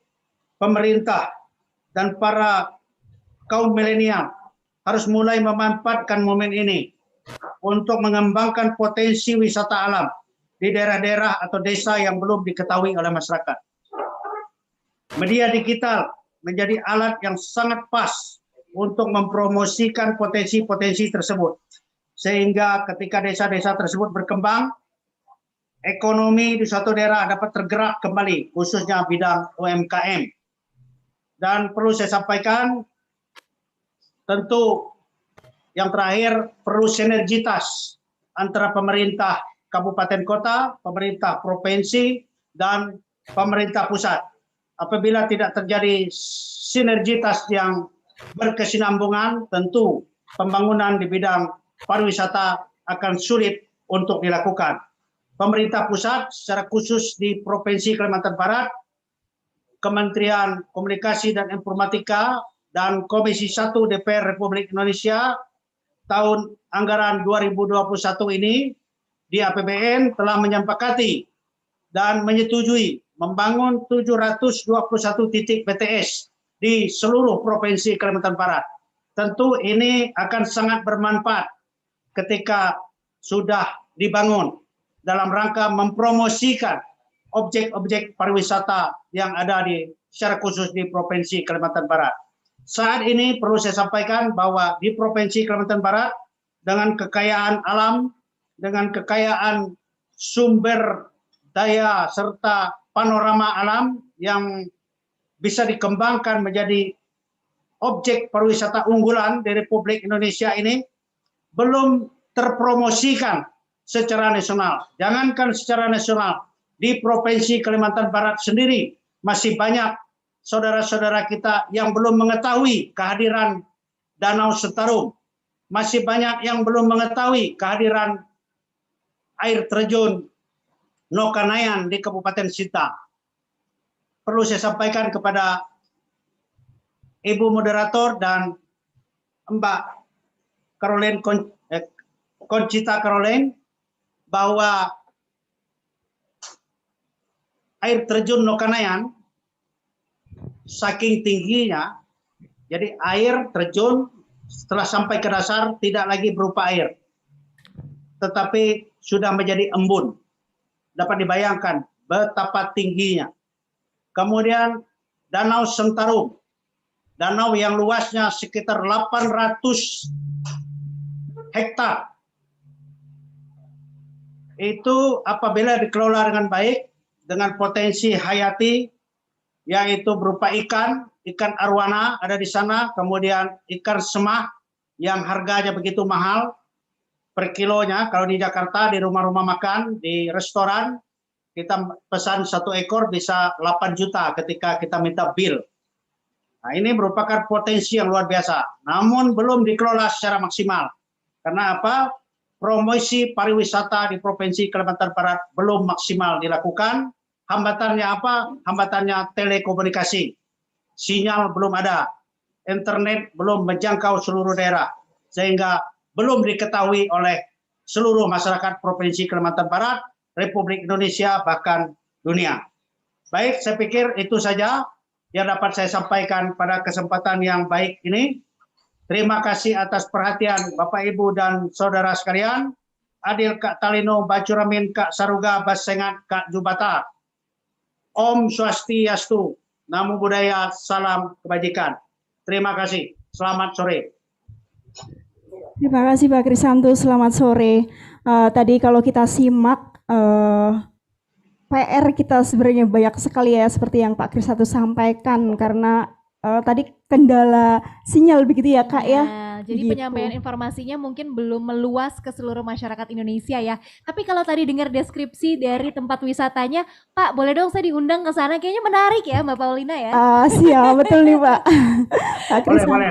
pemerintah dan para kaum milenial harus mulai memanfaatkan momen ini untuk mengembangkan potensi wisata alam di daerah-daerah atau desa yang belum diketahui oleh masyarakat. Media digital menjadi alat yang sangat pas untuk mempromosikan potensi-potensi tersebut. Sehingga ketika desa-desa tersebut berkembang, ekonomi di suatu daerah dapat tergerak kembali, khususnya bidang UMKM. Dan perlu saya sampaikan, tentu yang terakhir perlu sinergitas antara pemerintah kabupaten kota, pemerintah provinsi, dan pemerintah pusat. Apabila tidak terjadi sinergitas yang berkesinambungan, tentu pembangunan di bidang pariwisata akan sulit untuk dilakukan. Pemerintah pusat secara khusus di Provinsi Kalimantan Barat, Kementerian Komunikasi dan Informatika dan Komisi 1 DPR Republik Indonesia tahun anggaran 2021 ini di APBN telah menyepakati dan menyetujui membangun 721 titik BTS di seluruh Provinsi Kalimantan Barat. Tentu ini akan sangat bermanfaat ketika sudah dibangun dalam rangka mempromosikan objek-objek pariwisata yang ada secara khusus di Provinsi Kalimantan Barat. Saat ini perlu saya sampaikan bahwa di Provinsi Kalimantan Barat dengan kekayaan alam, dengan kekayaan sumber daya serta panorama alam yang bisa dikembangkan menjadi objek pariwisata unggulan di Republik Indonesia ini belum terpromosikan secara nasional. Jangankan secara nasional, di Provinsi Kalimantan Barat sendiri masih banyak saudara-saudara kita yang belum mengetahui kehadiran Danau Sentarum. Masih banyak yang belum mengetahui kehadiran air terjun Nokanayan di Kabupaten Sintang. Perlu saya sampaikan kepada Ibu Moderator dan Mbak Concita Caroline bahwa air terjun Nokanayan saking tingginya, jadi air terjun setelah sampai ke dasar tidak lagi berupa air, tetapi sudah menjadi embun. Dapat dibayangkan betapa tingginya. Kemudian Danau Sentarum, danau yang luasnya sekitar 800 hektar. Itu apabila dikelola dengan baik, dengan potensi hayati, yaitu berupa ikan arwana ada di sana, kemudian ikan semah yang harganya begitu mahal per kilonya. Kalau di Jakarta, di rumah-rumah makan, di restoran, kita pesan 1 ekor bisa 8 juta ketika kita minta bill. Nah, ini merupakan potensi yang luar biasa, namun belum dikelola secara maksimal. Karena apa? Promosi pariwisata di Provinsi Kalimantan Barat belum maksimal dilakukan. Hambatannya apa? Hambatannya telekomunikasi. Sinyal belum ada. Internet belum menjangkau seluruh daerah. Sehingga belum diketahui oleh seluruh masyarakat Provinsi Kalimantan Barat, Republik Indonesia, bahkan dunia. Baik, saya pikir itu saja yang dapat saya sampaikan pada kesempatan yang baik ini. Terima kasih atas perhatian Bapak Ibu dan Saudara sekalian. Adil Kak Talino, Bacuramin Kak Saruga, Basengat Kak Jubata. Om Swastiastu, Namo Buddhaya, salam kebajikan. Terima kasih. Selamat sore. Terima kasih Pak Krisanto, selamat sore. Tadi kalau kita simak PR kita sebenarnya banyak sekali ya, seperti yang Pak Krisanto sampaikan, karena tadi kendala sinyal begitu ya Kak ya. Jadi gitu. penyampaian informasinya mungkin belum meluas ke seluruh masyarakat Indonesia ya. Tapi kalau tadi dengar deskripsi dari tempat wisatanya, Pak boleh dong saya diundang ke sana, kayaknya menarik ya Mbak Paulina ya. Siap, betul nih Pak. Pak Boleh.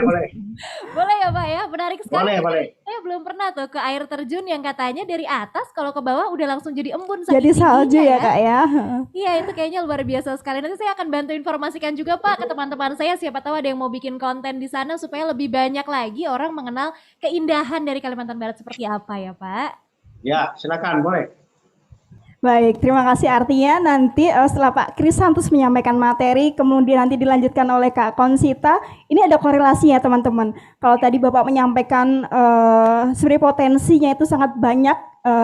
Boleh ya Pak ya, menarik sekali. Boleh. Saya belum pernah tuh ke air terjun yang katanya dari atas kalau ke bawah udah langsung jadi embun. Jadi saking salju tingginya ya Kak ya. Iya itu kayaknya luar biasa sekali. Nanti saya akan bantu informasikan juga Pak ke teman-teman saya. Siapa tahu ada yang mau bikin konten di sana supaya lebih banyak lagi orang mengenal keindahan dari Kalimantan Barat seperti apa ya Pak. Ya, silakan boleh. Baik, terima kasih. Artinya nanti setelah Pak Krisantus menyampaikan materi, kemudian nanti dilanjutkan oleh Kak Konsita, ini ada korelasinya teman-teman. Kalau tadi Bapak menyampaikan sebenarnya potensinya itu sangat banyak,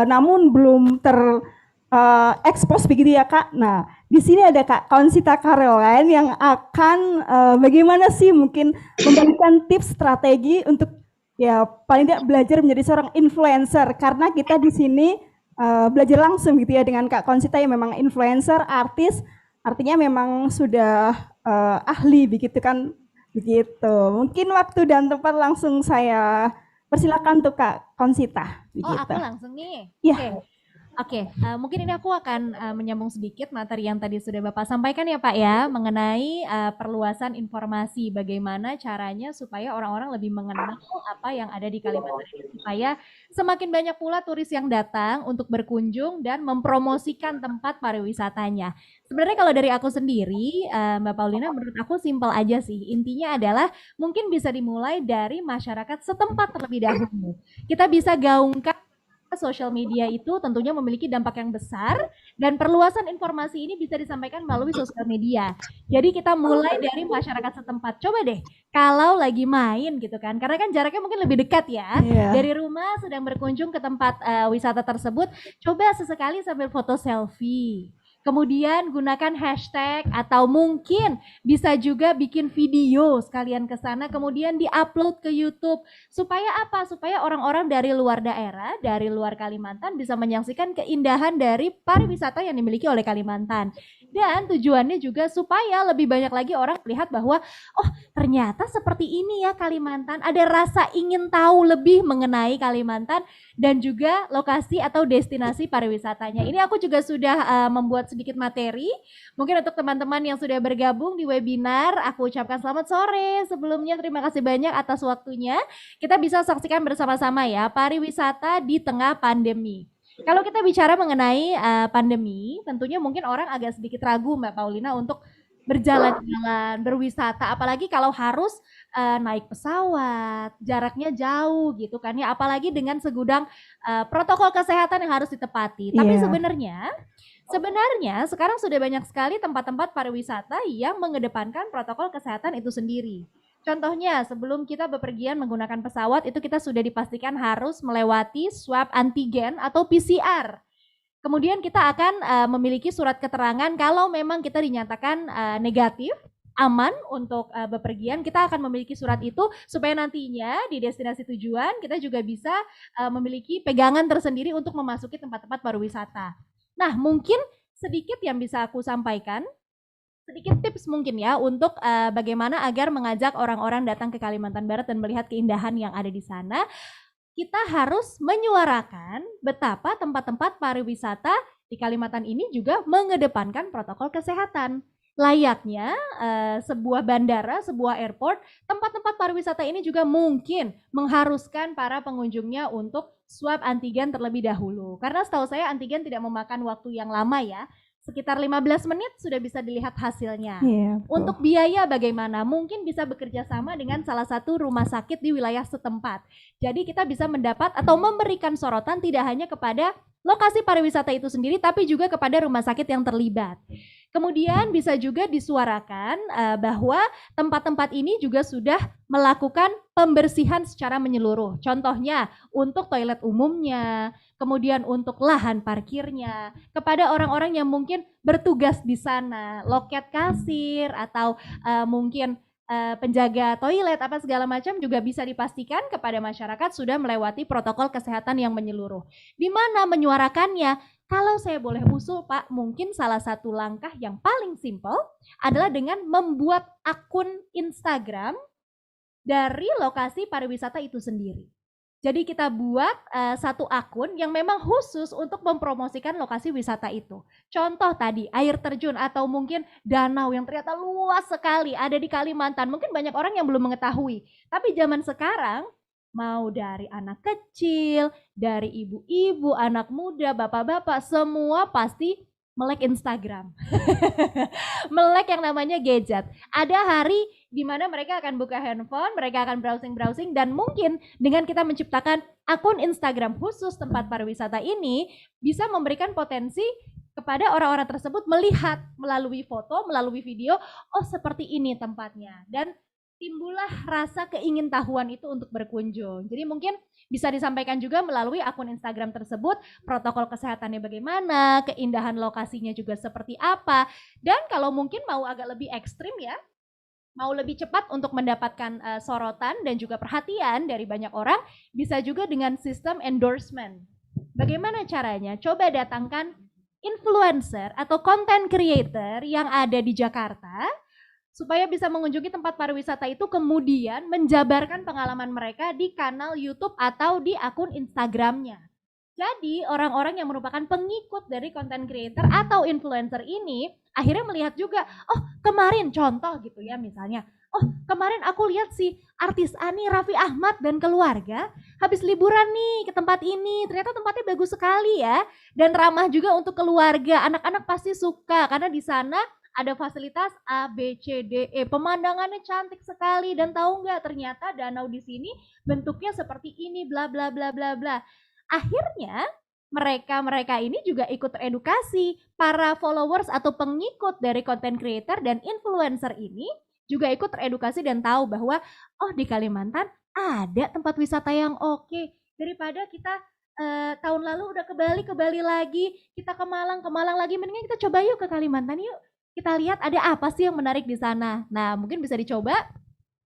namun belum terekspos begitu ya Kak. Nah, di sini ada Kak Konsita Caroline yang akan bagaimana sih mungkin memberikan tips strategi untuk ya paling tidak belajar menjadi seorang influencer, karena kita di sini belajar langsung gitu ya dengan Kak Konsita yang memang influencer, artis, artinya memang sudah ahli begitu kan, begitu. Mungkin waktu dan tempat langsung saya persilakan untuk Kak Konsita. Oh Begitu. aku langsung nih. Iya. Oke, mungkin ini aku akan menyambung sedikit materi yang tadi sudah Bapak sampaikan ya Pak ya, mengenai perluasan informasi, bagaimana caranya supaya orang-orang lebih mengenal apa yang ada di Kalimantan ini, supaya semakin banyak pula turis yang datang untuk berkunjung dan mempromosikan tempat pariwisatanya. Sebenarnya kalau dari aku sendiri, Mbak Paulina, menurut aku simpel aja sih. Intinya adalah mungkin bisa dimulai dari masyarakat setempat terlebih dahulu. Kita bisa gaungkan sosial media itu tentunya memiliki dampak yang besar dan perluasan informasi ini bisa disampaikan melalui sosial media. Jadi kita mulai dari masyarakat setempat. Coba deh kalau lagi main gitu kan, karena kan jaraknya mungkin lebih dekat ya. Iya. Dari rumah sedang berkunjung ke tempat wisata tersebut, coba sesekali sambil foto selfie. Kemudian gunakan hashtag atau mungkin bisa juga bikin video sekalian ke sana kemudian diupload ke YouTube. Supaya apa? Supaya orang-orang dari luar daerah, dari luar Kalimantan bisa menyaksikan keindahan dari pariwisata yang dimiliki oleh Kalimantan. Dan tujuannya juga supaya lebih banyak lagi orang melihat bahwa oh ternyata seperti ini ya Kalimantan. Ada rasa ingin tahu lebih mengenai Kalimantan dan juga lokasi atau destinasi pariwisatanya. Ini aku juga sudah membuat sedikit materi. Mungkin untuk teman-teman yang sudah bergabung di webinar, aku ucapkan selamat sore. Sebelumnya terima kasih banyak atas waktunya. Kita bisa saksikan bersama-sama ya, pariwisata di tengah pandemi. Kalau kita bicara mengenai pandemi, tentunya mungkin orang agak sedikit ragu Mbak Paulina untuk berjalan-jalan, berwisata, apalagi kalau harus naik pesawat, jaraknya jauh gitu kan ya, apalagi dengan segudang protokol kesehatan yang harus ditepati. Tapi Iya. sebenarnya sekarang sudah banyak sekali tempat-tempat pariwisata yang mengedepankan protokol kesehatan itu sendiri. Contohnya, sebelum kita bepergian menggunakan pesawat, itu kita sudah dipastikan harus melewati swab antigen atau PCR. Kemudian kita akan memiliki surat keterangan kalau memang kita dinyatakan negatif, aman untuk bepergian, kita akan memiliki surat itu supaya nantinya di destinasi tujuan kita juga bisa memiliki pegangan tersendiri untuk memasuki tempat-tempat pariwisata. Nah, mungkin sedikit yang bisa aku sampaikan, sedikit tips mungkin ya untuk bagaimana agar mengajak orang-orang datang ke Kalimantan Barat dan melihat keindahan yang ada di sana. Kita harus menyuarakan betapa tempat-tempat pariwisata di Kalimantan ini juga mengedepankan protokol kesehatan. Layaknya sebuah bandara, sebuah airport, tempat-tempat pariwisata ini juga mungkin mengharuskan para pengunjungnya untuk swab antigen terlebih dahulu. Karena setahu saya antigen tidak memakan waktu yang lama ya. Sekitar 15 menit sudah bisa dilihat hasilnya. Iya, betul. Untuk biaya bagaimana? Mungkin bisa bekerja sama dengan salah satu rumah sakit di wilayah setempat. Jadi kita bisa mendapat atau memberikan sorotan tidak hanya kepada lokasi pariwisata itu sendiri, tapi juga kepada rumah sakit yang terlibat. Kemudian bisa juga disuarakan bahwa tempat-tempat ini juga sudah melakukan pembersihan secara menyeluruh. Contohnya untuk toilet umumnya, kemudian untuk lahan parkirnya, kepada orang-orang yang mungkin bertugas di sana, loket kasir atau mungkin penjaga toilet apa segala macam juga bisa dipastikan kepada masyarakat sudah melewati protokol kesehatan yang menyeluruh. Di mana menyuarakannya? Kalau saya boleh usul Pak, mungkin salah satu langkah yang paling simpel adalah dengan membuat akun Instagram dari lokasi pariwisata itu sendiri. Jadi kita buat satu akun yang memang khusus untuk mempromosikan lokasi wisata itu. Contoh tadi air terjun atau mungkin danau yang ternyata luas sekali ada di Kalimantan. Mungkin banyak orang yang belum mengetahui. Tapi zaman sekarang Mau dari anak kecil, dari ibu-ibu, anak muda, bapak-bapak, semua pasti melek Instagram. Melek yang namanya gadget. Ada hari di mana mereka akan buka handphone, mereka akan browsing-browsing, dan mungkin dengan kita menciptakan akun Instagram khusus tempat pariwisata ini bisa memberikan potensi kepada orang-orang tersebut melihat melalui foto, melalui video, oh seperti ini tempatnya. Dan timbullah rasa keingintahuan itu untuk berkunjung. Jadi mungkin bisa disampaikan juga melalui akun Instagram tersebut, protokol kesehatannya bagaimana, keindahan lokasinya juga seperti apa. Dan kalau mungkin mau agak lebih ekstrim ya, mau lebih cepat untuk mendapatkan sorotan dan juga perhatian dari banyak orang, bisa juga dengan sistem endorsement. Bagaimana caranya? Coba datangkan influencer atau content creator yang ada di Jakarta, supaya bisa mengunjungi tempat pariwisata itu, kemudian menjabarkan pengalaman mereka di kanal YouTube atau di akun Instagramnya. Jadi orang-orang yang merupakan pengikut dari content creator atau influencer ini akhirnya melihat juga, oh kemarin contoh gitu ya misalnya, oh kemarin aku lihat si artis Ani Raffi Ahmad dan keluarga habis liburan nih ke tempat ini, ternyata tempatnya bagus sekali ya, dan ramah juga untuk keluarga, anak-anak pasti suka karena di sana ada fasilitas A, B, C, D, E. Pemandangannya cantik sekali, dan tahu nggak ternyata danau di sini bentuknya seperti ini, bla bla bla bla bla. Akhirnya mereka ini juga ikut teredukasi. Para followers atau pengikut dari content creator dan influencer ini juga ikut teredukasi dan tahu bahwa oh di Kalimantan ada tempat wisata yang oke. Daripada kita tahun lalu udah ke Bali lagi, kita ke Malang lagi, mendingan kita coba yuk ke Kalimantan yuk. Kita lihat ada apa sih yang menarik di sana. Nah, mungkin bisa dicoba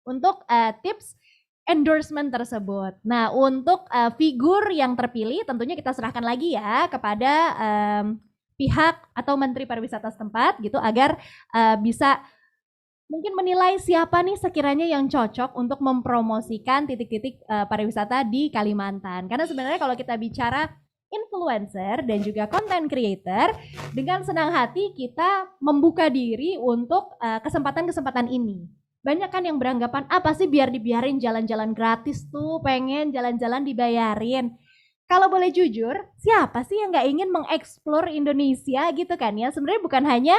untuk tips endorsement tersebut. Nah, untuk figur yang terpilih tentunya kita serahkan lagi ya kepada pihak atau Menteri Pariwisata setempat gitu, agar bisa mungkin menilai siapa nih sekiranya yang cocok untuk mempromosikan titik-titik pariwisata di Kalimantan. Karena sebenarnya kalau kita bicara influencer dan juga content creator, dengan senang hati kita membuka diri untuk kesempatan-kesempatan ini. Banyak kan yang beranggapan apa sih biar dibiarin jalan-jalan gratis tuh, pengen jalan-jalan dibayarin. Kalau boleh jujur, siapa sih yang nggak ingin mengeksplor Indonesia gitu kan ya? Sebenarnya bukan hanya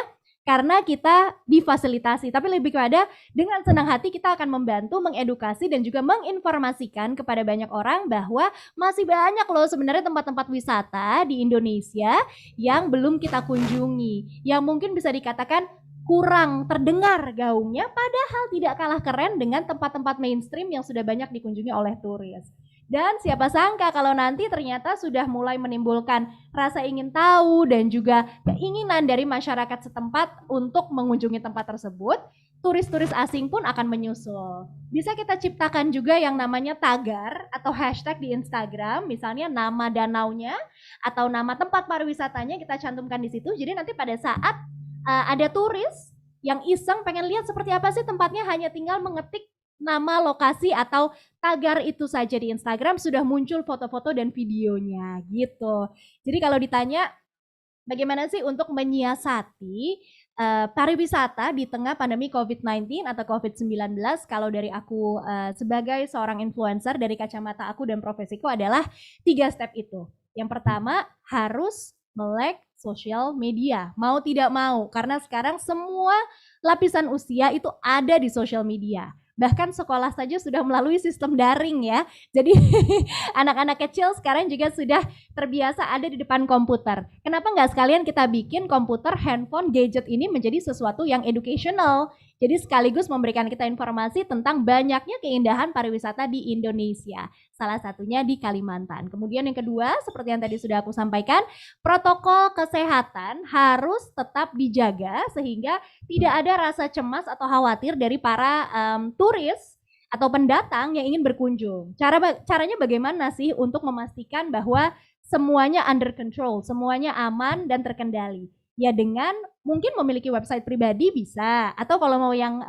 karena kita difasilitasi, tapi lebih kepada dengan senang hati kita akan membantu, mengedukasi dan juga menginformasikan kepada banyak orang bahwa masih banyak loh sebenarnya tempat-tempat wisata di Indonesia yang belum kita kunjungi, yang mungkin bisa dikatakan kurang terdengar gaungnya, padahal tidak kalah keren dengan tempat-tempat mainstream yang sudah banyak dikunjungi oleh turis. Dan siapa sangka kalau nanti ternyata sudah mulai menimbulkan rasa ingin tahu dan juga keinginan dari masyarakat setempat untuk mengunjungi tempat tersebut, turis-turis asing pun akan menyusul. Bisa kita ciptakan juga yang namanya tagar atau hashtag di Instagram, misalnya nama danaunya atau nama tempat pariwisatanya kita cantumkan di situ. Jadi nanti pada saat ada turis yang iseng pengen lihat seperti apa sih tempatnya, hanya tinggal mengetik nama lokasi atau tagar itu saja di Instagram, sudah muncul foto-foto dan videonya gitu. Jadi kalau ditanya bagaimana sih untuk menyiasati pariwisata di tengah pandemi COVID-19 atau COVID-19, kalau dari aku sebagai seorang influencer, dari kacamata aku dan profesiku adalah 3 step itu. Yang pertama, harus melek sosial media, mau tidak mau, karena sekarang semua lapisan usia itu ada di sosial media. Bahkan sekolah saja sudah melalui sistem daring ya. Jadi anak-anak kecil sekarang juga sudah terbiasa ada di depan komputer. Kenapa nggak sekalian kita bikin komputer, handphone, gadget ini menjadi sesuatu yang educational. Jadi sekaligus memberikan kita informasi tentang banyaknya keindahan pariwisata di Indonesia. Salah satunya di Kalimantan. Kemudian yang kedua, seperti yang tadi sudah aku sampaikan, protokol kesehatan harus tetap dijaga sehingga tidak ada rasa cemas atau khawatir dari para turis atau pendatang yang ingin berkunjung. Caranya bagaimana sih untuk memastikan bahwa semuanya under control, semuanya aman dan terkendali? Ya dengan mungkin memiliki website pribadi bisa, atau kalau mau yang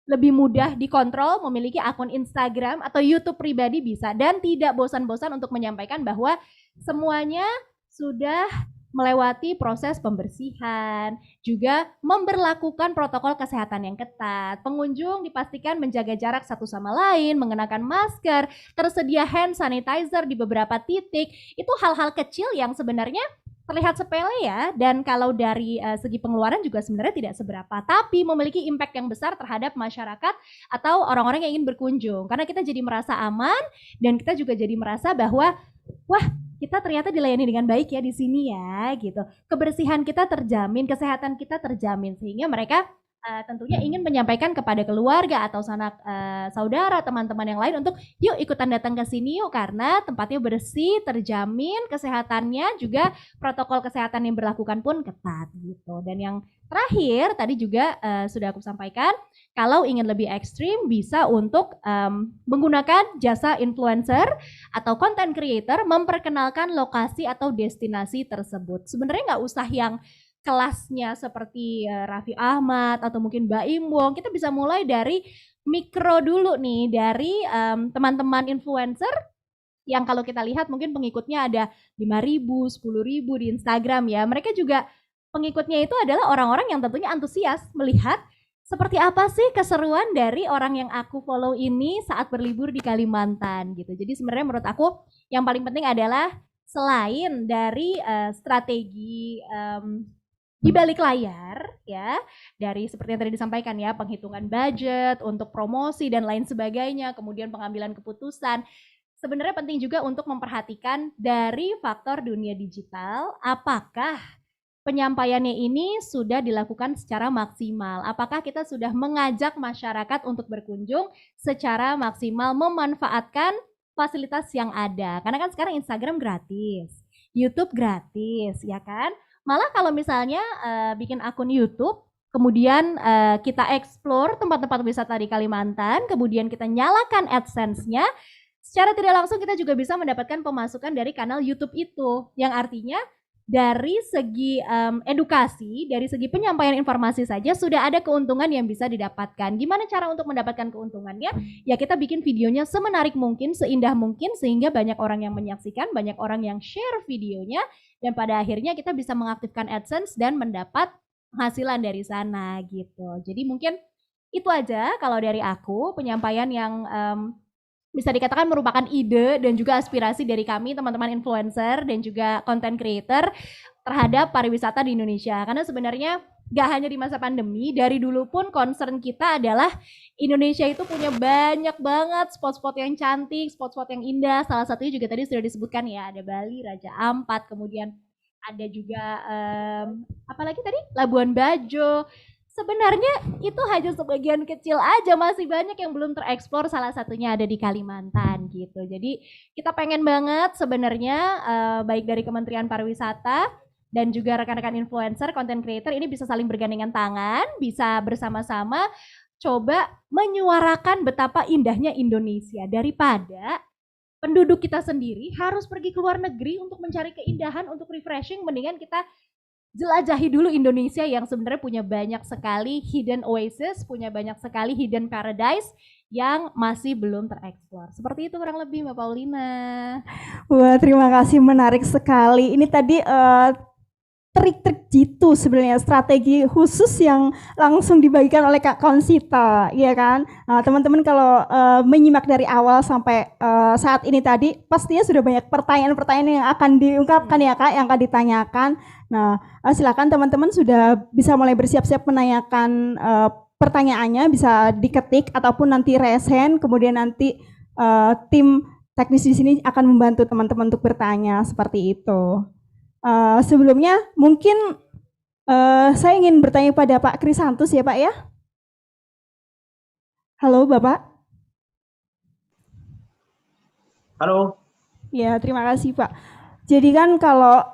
lebih mudah dikontrol, memiliki akun Instagram atau YouTube pribadi bisa, dan tidak bosan-bosan untuk menyampaikan bahwa semuanya sudah melewati proses pembersihan, juga memberlakukan protokol kesehatan yang ketat. Pengunjung dipastikan menjaga jarak satu sama lain, mengenakan masker, tersedia hand sanitizer di beberapa titik. Itu hal-hal kecil yang sebenarnya terlihat sepele ya, dan kalau dari segi pengeluaran juga sebenarnya tidak seberapa, tapi memiliki impact yang besar terhadap masyarakat atau orang-orang yang ingin berkunjung, karena kita jadi merasa aman dan kita juga jadi merasa bahwa wah, kita ternyata dilayani dengan baik ya di sini ya gitu. Kebersihan kita terjamin, kesehatan kita terjamin, sehingga mereka tentunya ingin menyampaikan kepada keluarga atau sanak saudara, teman-teman yang lain untuk yuk ikutan datang ke sini yuk, karena tempatnya bersih, terjamin kesehatannya, juga protokol kesehatan yang berlakukan pun ketat gitu. Dan yang terakhir tadi juga sudah aku sampaikan, kalau ingin lebih ekstrim bisa untuk menggunakan jasa influencer atau content creator memperkenalkan lokasi atau destinasi tersebut. Sebenarnya nggak usah yang kelasnya seperti Raffi Ahmad atau mungkin Baim Wong, kita bisa mulai dari mikro dulu nih, dari teman-teman influencer yang kalau kita lihat mungkin pengikutnya ada 5.000, 10.000 di Instagram ya. Mereka juga pengikutnya itu adalah orang-orang yang tentunya antusias melihat seperti apa sih keseruan dari orang yang aku follow ini saat berlibur di Kalimantan gitu. Jadi sebenarnya menurut aku yang paling penting adalah selain dari strategi di balik layar ya, dari seperti yang tadi disampaikan ya, penghitungan budget untuk promosi dan lain sebagainya, kemudian pengambilan keputusan, sebenarnya penting juga untuk memperhatikan dari faktor dunia digital, apakah penyampaiannya ini sudah dilakukan secara maksimal, apakah kita sudah mengajak masyarakat untuk berkunjung secara maksimal, memanfaatkan fasilitas yang ada, karena kan sekarang Instagram gratis, YouTube gratis ya kan. Malah kalau misalnya bikin akun YouTube, kemudian kita explore tempat-tempat wisata di Kalimantan, kemudian kita nyalakan AdSense-nya, secara tidak langsung kita juga bisa mendapatkan pemasukan dari kanal YouTube itu, yang artinya dari segi edukasi, dari segi penyampaian informasi saja sudah ada keuntungan yang bisa didapatkan. Gimana cara untuk mendapatkan keuntungannya? Ya kita bikin videonya semenarik mungkin, seindah mungkin, sehingga banyak orang yang menyaksikan, banyak orang yang share videonya, dan pada akhirnya kita bisa mengaktifkan AdSense dan mendapat penghasilan dari sana gitu. Jadi mungkin itu aja kalau dari aku, penyampaian yang bisa dikatakan merupakan ide dan juga aspirasi dari kami teman-teman influencer dan juga content creator terhadap pariwisata di Indonesia. Karena sebenarnya gak hanya di masa pandemi, dari dulu pun concern kita adalah Indonesia itu punya banyak banget spot-spot yang cantik, spot-spot yang indah. Salah satunya juga tadi sudah disebutkan ya, ada Bali, Raja Ampat, kemudian ada juga apalagi tadi Labuan Bajo. Sebenarnya itu hanya sebagian kecil aja, masih banyak yang belum tereksplor, salah satunya ada di Kalimantan gitu. Jadi kita pengen banget sebenarnya baik dari Kementerian Pariwisata dan juga rekan-rekan influencer, content creator ini bisa saling bergandengan tangan, bisa bersama-sama coba menyuarakan betapa indahnya Indonesia, daripada penduduk kita sendiri harus pergi ke luar negeri untuk mencari keindahan, untuk refreshing. Mendingan kita jelajahi dulu Indonesia yang sebenarnya punya banyak sekali hidden oasis, punya banyak sekali hidden paradise yang masih belum tereksplor. Seperti itu kurang lebih Mbak Paulina. Wah, terima kasih, menarik sekali. Ini tadi trik-trik jitu sebenarnya, strategi khusus yang langsung dibagikan oleh Kak Konsita, ya kan? Nah, teman-teman kalau menyimak dari awal sampai saat ini tadi, pastinya sudah banyak pertanyaan-pertanyaan yang akan diungkapkan ya Kak, yang akan ditanyakan. Nah, silakan teman-teman sudah bisa mulai bersiap-siap menanyakan pertanyaannya, bisa diketik ataupun nanti raise hand, kemudian nanti tim teknis di sini akan membantu teman-teman untuk bertanya seperti itu. Sebelumnya mungkin saya ingin bertanya pada Pak Krisantus ya Pak ya. Halo Bapak. Halo. Ya, terima kasih Pak. Jadi kan kalau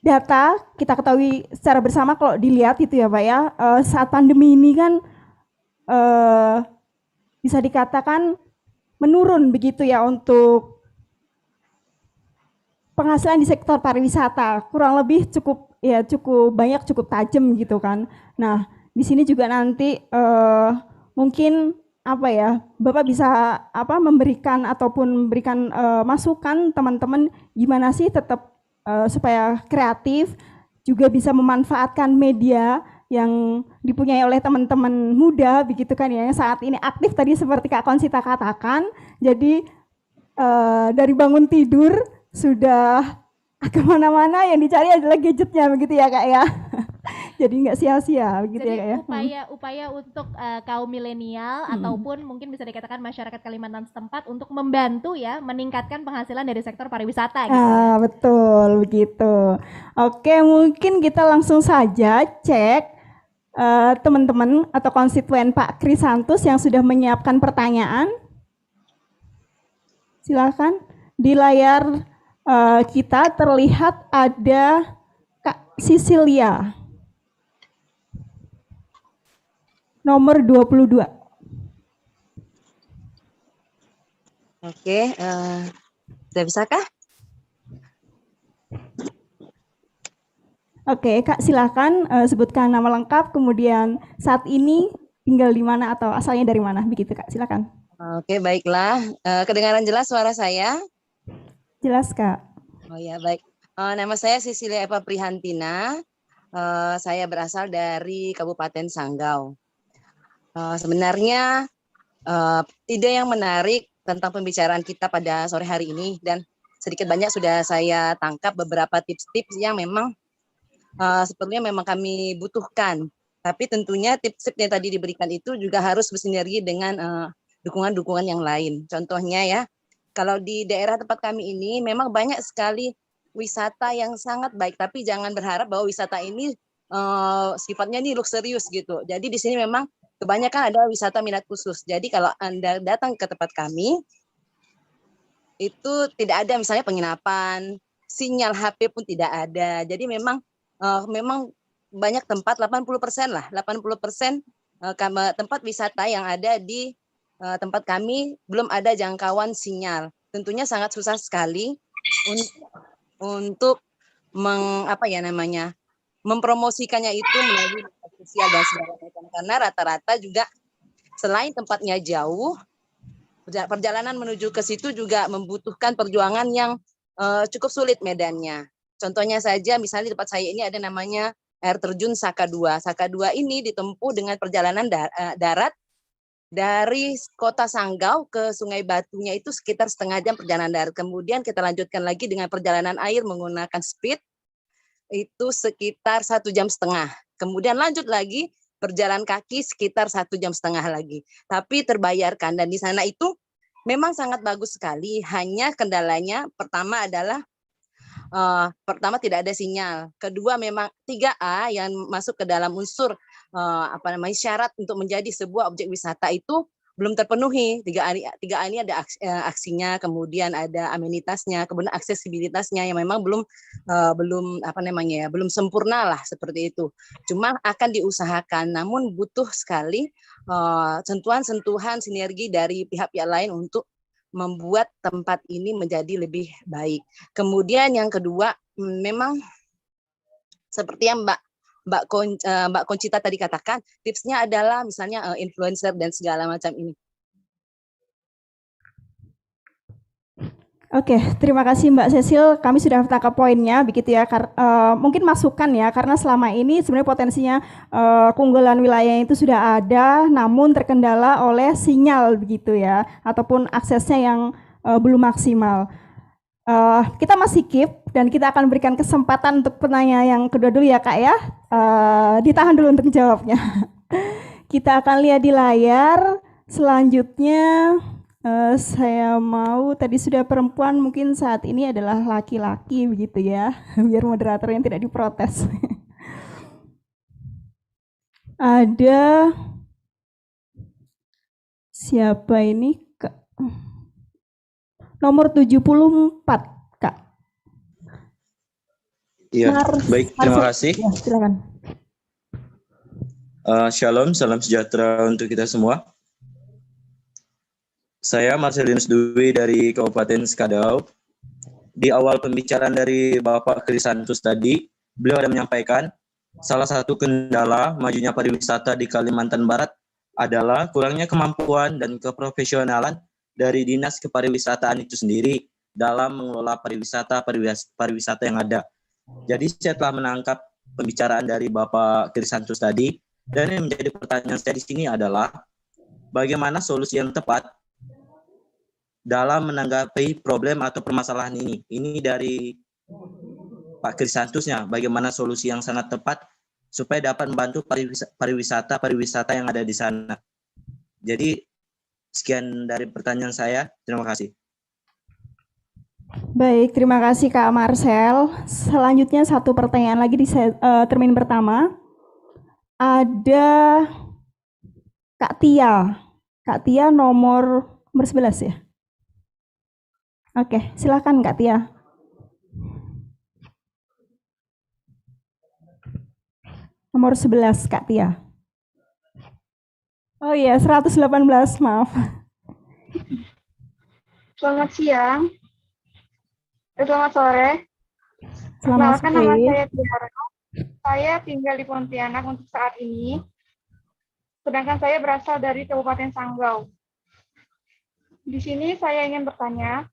data kita ketahui secara bersama, kalau dilihat itu ya Pak ya, saat pandemi ini kan bisa dikatakan menurun begitu ya untuk penghasilan di sektor pariwisata, kurang lebih cukup banyak, cukup tajam gitu kan. Nah, di sini juga nanti mungkin apa ya, Bapak bisa memberikan ataupun memberikan masukan teman-teman gimana sih tetap supaya kreatif, juga bisa memanfaatkan media yang dipunyai oleh teman-teman muda begitu kan ya, yang saat ini aktif tadi seperti Kak Konsita katakan. Jadi dari bangun tidur sudah kemana-mana, yang dicari adalah gadgetnya begitu ya Kak ya. Jadi nggak sia-sia begitu Jadi ya Kak ya. upaya untuk kaum milenial ataupun mungkin bisa dikatakan masyarakat Kalimantan setempat untuk membantu ya meningkatkan penghasilan dari sektor pariwisata gitu ya. Betul begitu. Oke, mungkin kita langsung saja cek teman-teman atau konstituen Pak Krisantus yang sudah menyiapkan pertanyaan. Silakan. Di layar kita terlihat ada Kak Sisilia. Nomor 22. Oke, sudah bisakah? Oke, Kak silakan sebutkan nama lengkap, kemudian saat ini tinggal di mana atau asalnya dari mana, begitu Kak, silakan. Oke, baiklah. Kedengaran jelas suara saya? Jelas Kak. Oh ya, baik. Nama saya Sisilia Eva Prihantina. Saya berasal dari Kabupaten Sanggau. Sebenarnya ide yang menarik tentang pembicaraan kita pada sore hari ini, dan sedikit banyak sudah saya tangkap beberapa tips-tips yang memang sepertinya memang kami butuhkan. Tapi tentunya tips-tips yang tadi diberikan itu juga harus bersinergi dengan dukungan-dukungan yang lain. Contohnya ya, kalau di daerah tempat kami ini memang banyak sekali wisata yang sangat baik, tapi jangan berharap bahwa wisata ini sifatnya ini luxurious gitu. Jadi di sini memang kebanyakan ada wisata minat khusus. Jadi kalau Anda datang ke tempat kami, itu tidak ada misalnya penginapan, sinyal HP pun tidak ada. Jadi memang banyak tempat, 80% lah, 80% tempat wisata yang ada di tempat kami belum ada jangkauan sinyal. Tentunya sangat susah sekali untuk mempromosikannya itu melalui media sosial dan segala macam, karena rata-rata juga selain tempatnya jauh, perjalanan menuju ke situ juga membutuhkan perjuangan yang cukup sulit medannya. Contohnya saja, misalnya di tempat saya ini ada namanya air terjun Saka 2. Saka 2 ini ditempuh dengan perjalanan darat dari kota Sanggau ke Sungai Batunya itu sekitar setengah jam perjalanan darat. Kemudian kita lanjutkan lagi dengan perjalanan air menggunakan speed, itu sekitar 1,5 jam. Kemudian lanjut lagi berjalan kaki sekitar 1,5 jam lagi. Tapi terbayarkan, dan di sana itu memang sangat bagus sekali. Hanya kendalanya pertama adalah tidak ada sinyal. Kedua memang 3A yang masuk ke dalam unsur syarat untuk menjadi sebuah objek wisata itu belum terpenuhi. 3A ini ada aksinya, kemudian ada amenitasnya, kemudian aksesibilitasnya yang memang belum sempurna lah seperti itu. Cuma akan diusahakan, namun butuh sekali sentuhan-sentuhan sinergi dari pihak-pihak lain untuk membuat tempat ini menjadi lebih baik. Kemudian yang kedua, memang seperti yang Mbak Koncita tadi katakan, tipsnya adalah misalnya influencer dan segala macam ini. Oke, terima kasih Mbak Cecil. Kami sudah tangkap poinnya, begitu ya. Mungkin masukan ya, karena selama ini sebenarnya potensinya keunggulan wilayah itu sudah ada, namun terkendala oleh sinyal begitu ya, ataupun aksesnya yang belum maksimal. Kita masih keep dan kita akan berikan kesempatan untuk penanya yang kedua dulu ya Kak ya. Ditahan dulu untuk jawabnya. Kita akan lihat di layar. Selanjutnya saya mau, tadi sudah perempuan, mungkin saat ini adalah laki-laki begitu ya, biar moderator yang tidak diprotes. Ada siapa ini Kak? Nomor 74 Kak. Iya, baik, terima kasih. Ya, silakan. Shalom, salam sejahtera untuk kita semua. Saya Marcelinus Dwi dari Kabupaten Skadau. Di awal pembicaraan dari Bapak Krisantus tadi, beliau ada menyampaikan salah satu kendala majunya pariwisata di Kalimantan Barat adalah kurangnya kemampuan dan keprofesionalan dari Dinas Kepariwisataan itu sendiri dalam mengelola pariwisata yang ada. Jadi saya telah menangkap pembicaraan dari Bapak Krisantus tadi, dan yang menjadi pertanyaan saya di sini adalah bagaimana solusi yang tepat dalam menanggapi problem atau permasalahan ini. Ini dari Pak Krisantusnya, bagaimana solusi yang sangat tepat supaya dapat membantu pariwisata yang ada di sana. Jadi sekian dari pertanyaan saya. Terima kasih. Baik, terima kasih Kak Marcel. Selanjutnya satu pertanyaan lagi di termin pertama. Ada Kak Tia. Kak Tia nomor 11 ya? Oke, silakan Kak Tia. Nomor 11 Kak Tia. Oh iya, 118, maaf. Selamat siang. Selamat sore. Selamat Perkenalkan, nama sore. saya Tiara. Saya tinggal di Pontianak untuk saat ini. Sedangkan saya berasal dari Kabupaten Sanggau. Di sini saya ingin bertanya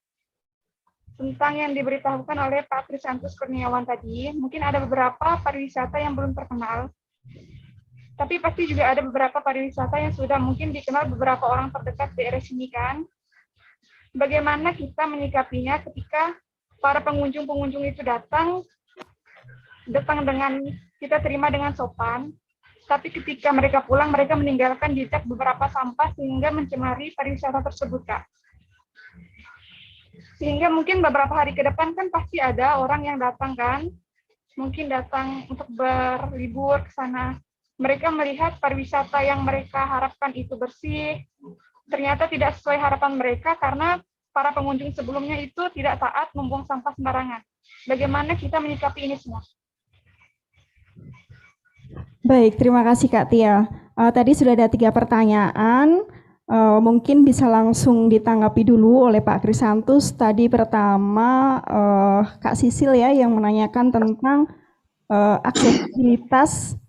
tentang yang diberitahukan oleh Pak Krisantus Kurniawan tadi. Mungkin ada beberapa pariwisata yang belum terkenal, tapi pasti juga ada beberapa pariwisata yang sudah mungkin dikenal beberapa orang terdekat di daerah sini kan. Bagaimana kita menyikapinya ketika para pengunjung-pengunjung itu datang dengan kita terima dengan sopan, tapi ketika mereka pulang mereka meninggalkan jejak beberapa sampah sehingga mencemari pariwisata tersebut, Kak. Sehingga mungkin beberapa hari ke depan kan pasti ada orang yang datang kan, mungkin datang untuk berlibur ke sana. Mereka melihat pariwisata yang mereka harapkan itu bersih, ternyata tidak sesuai harapan mereka karena para pengunjung sebelumnya itu tidak taat membuang sampah sembarangan. Bagaimana kita menyikapi ini semua? Baik, terima kasih Kak Tia. Tadi sudah ada 3 pertanyaan, mungkin bisa langsung ditanggapi dulu oleh Pak Krisantus. Tadi pertama Kak Sisil ya yang menanyakan tentang aksesibilitas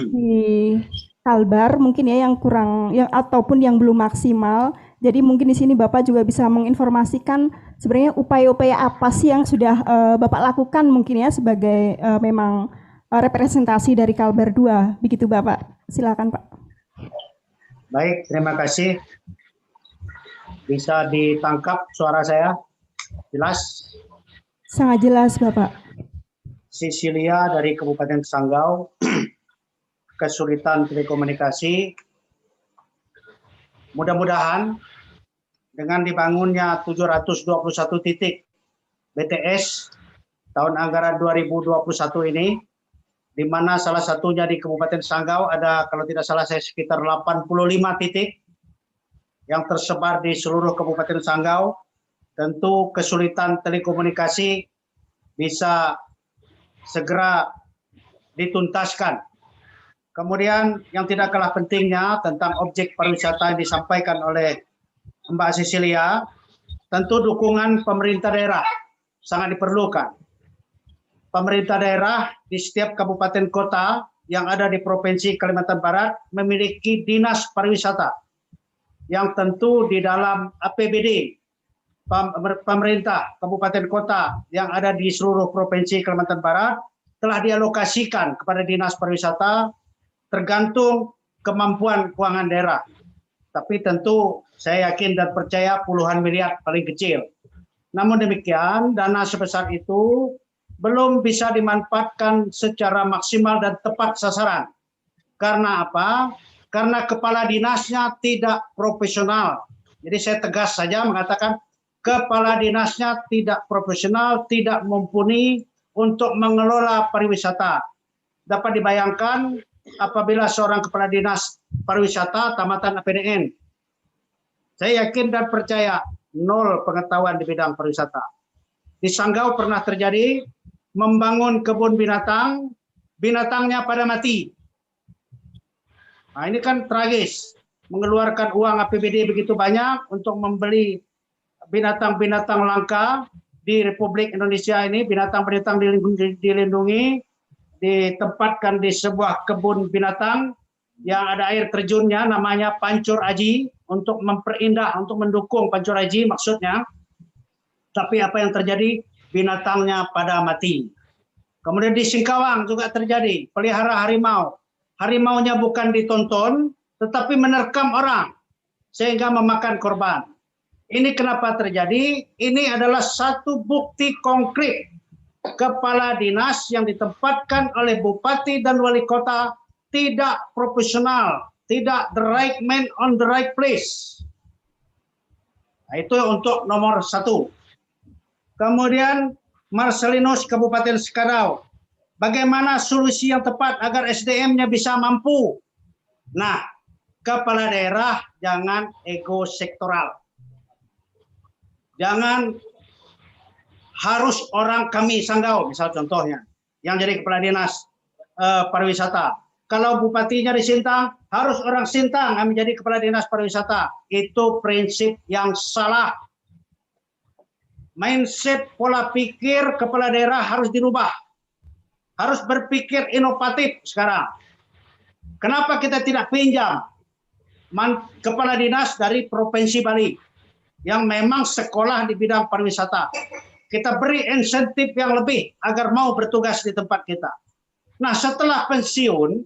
di Kalbar mungkin ya yang kurang ataupun yang belum maksimal. Jadi mungkin di sini Bapak juga bisa menginformasikan sebenarnya upaya-upaya apa sih yang sudah Bapak lakukan mungkin ya sebagai memang representasi dari Kalbar 2. Begitu Bapak. Silakan Pak. Baik, terima kasih. Bisa ditangkap suara saya? Jelas? Sangat jelas Bapak. Sisilia dari Kabupaten Sanggau. Kesulitan telekomunikasi. Mudah-mudahan dengan dibangunnya 721 titik BTS tahun anggaran 2021 ini, di mana salah satunya di Kabupaten Sanggau ada, kalau tidak salah saya sekitar 85 titik yang tersebar di seluruh Kabupaten Sanggau. Tentu kesulitan telekomunikasi bisa segera dituntaskan. Kemudian yang tidak kalah pentingnya tentang objek pariwisata yang disampaikan oleh Mbak Sisilia, tentu dukungan pemerintah daerah sangat diperlukan. Pemerintah daerah di setiap kabupaten kota yang ada di Provinsi Kalimantan Barat memiliki dinas pariwisata yang tentu di dalam APBD pemerintah kabupaten kota yang ada di seluruh Provinsi Kalimantan Barat telah dialokasikan kepada dinas pariwisata tergantung kemampuan keuangan daerah. Tapi tentu saya yakin dan percaya puluhan miliar paling kecil. Namun demikian, dana sebesar itu belum bisa dimanfaatkan secara maksimal dan tepat sasaran. Karena apa? Karena kepala dinasnya tidak profesional. Jadi saya tegas saja mengatakan kepala dinasnya tidak profesional, tidak mumpuni untuk mengelola pariwisata. Dapat dibayangkan apabila seorang kepala dinas pariwisata tamatan APDN, saya yakin dan percaya nol pengetahuan di bidang pariwisata. Di Sanggau pernah terjadi membangun kebun binatang, binatangnya pada mati. Nah, ini kan tragis, mengeluarkan uang APBD begitu banyak untuk membeli binatang-binatang langka di Republik Indonesia ini, binatang-binatang dilindungi, ditempatkan di sebuah kebun binatang yang ada air terjunnya namanya Pancur Aji untuk memperindah, untuk mendukung Pancur Aji maksudnya. Tapi apa yang terjadi? Binatangnya pada mati. Kemudian di Singkawang juga terjadi, pelihara harimau. Harimaunya bukan ditonton, tetapi menerkam orang, sehingga memakan korban. Ini kenapa terjadi? Ini adalah satu bukti konkret. Kepala dinas yang ditempatkan oleh bupati dan wali kota tidak profesional, tidak the right man on the right place. Nah, itu untuk nomor 1. Kemudian Marcelinus Kabupaten Sekadau. Bagaimana solusi yang tepat agar SDM-nya bisa mampu? Nah, kepala daerah jangan ego sektoral. Jangan harus orang kami Sanggau, misal contohnya, yang jadi kepala dinas pariwisata. Kalau bupatinya di Sintang, harus orang Sintang yang menjadi kepala dinas pariwisata. Itu prinsip yang salah. Mindset pola pikir kepala daerah harus dirubah. Harus berpikir inovatif sekarang. Kenapa kita tidak pinjam kepala dinas dari Provinsi Bali yang memang sekolah di bidang pariwisata? Kita beri insentif yang lebih agar mau bertugas di tempat kita. Nah, setelah pensiun,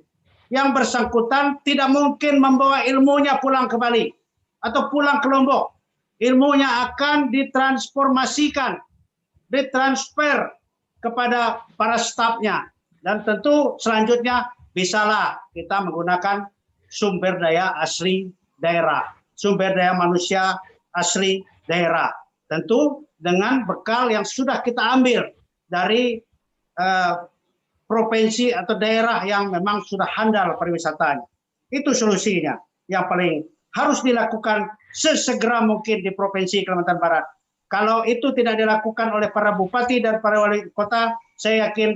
yang bersangkutan tidak mungkin membawa ilmunya pulang ke Bali atau pulang ke Lombok. Ilmunya akan ditransformasikan, ditransfer kepada para stafnya. Dan tentu selanjutnya bisalah kita menggunakan sumber daya asli daerah, sumber daya manusia asli daerah. Tentu dengan bekal yang sudah kita ambil dari provinsi atau daerah yang memang sudah handal pariwisatanya. Itu solusinya yang paling harus dilakukan sesegera mungkin di Provinsi Kalimantan Barat. Kalau itu tidak dilakukan oleh para bupati dan para wali kota, saya yakin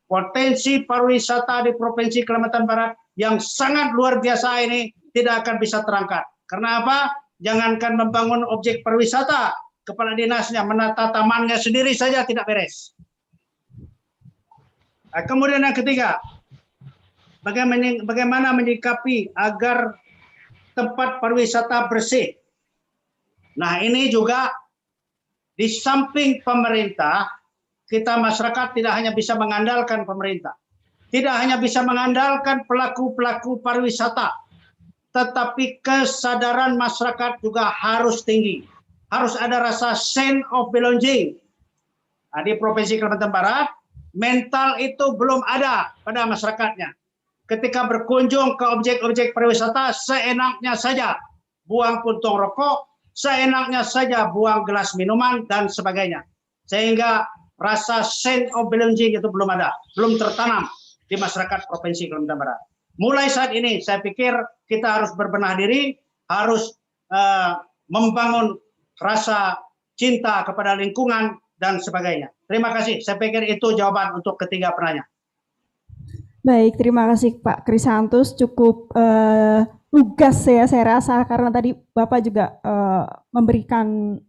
potensi pariwisata di Provinsi Kalimantan Barat yang sangat luar biasa ini tidak akan bisa terangkat. Karena apa? Jangankan membangun objek pariwisata, kepala dinasnya menata tamannya sendiri saja tidak beres. Nah, kemudian yang ketiga, bagaimana menyikapi agar tempat pariwisata bersih. Nah, ini juga di samping pemerintah, kita masyarakat tidak hanya bisa mengandalkan pemerintah, tidak hanya bisa mengandalkan pelaku-pelaku pariwisata, tetapi kesadaran masyarakat juga harus tinggi. Harus ada rasa sense of belonging. Nah, di Provinsi Kalimantan Barat, mental itu belum ada pada masyarakatnya. Ketika berkunjung ke objek-objek pariwisata, seenaknya saja buang puntung rokok, seenaknya saja buang gelas minuman, dan sebagainya. Sehingga rasa sense of belonging itu belum ada, belum tertanam di masyarakat Provinsi Kalimantan Barat. Mulai saat ini, saya pikir kita harus berbenah diri, harus membangun rasa cinta kepada lingkungan, dan sebagainya. Terima kasih, saya pikir itu jawaban untuk ketiga penanya. Baik, terima kasih Pak Krisantus, cukup lugas ya saya rasa, karena tadi Bapak juga memberikan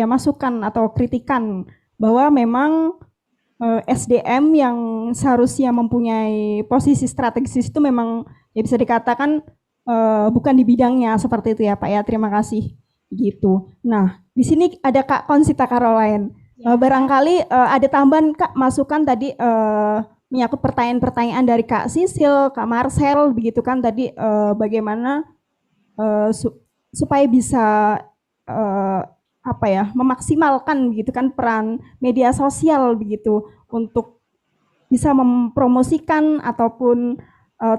masukan atau kritikan bahwa memang SDM yang seharusnya mempunyai posisi strategis itu memang ya bisa dikatakan bukan di bidangnya seperti itu ya Pak ya. Terima kasih. Gitu. Nah, di sini ada Kak Konsita Caroline. Barangkali ada tambahan Kak masukan tadi menyangkut pertanyaan-pertanyaan dari Kak Sisil, Kak Marcel, begitu kan tadi bagaimana supaya bisa memaksimalkan begitu kan peran media sosial begitu untuk bisa mempromosikan ataupun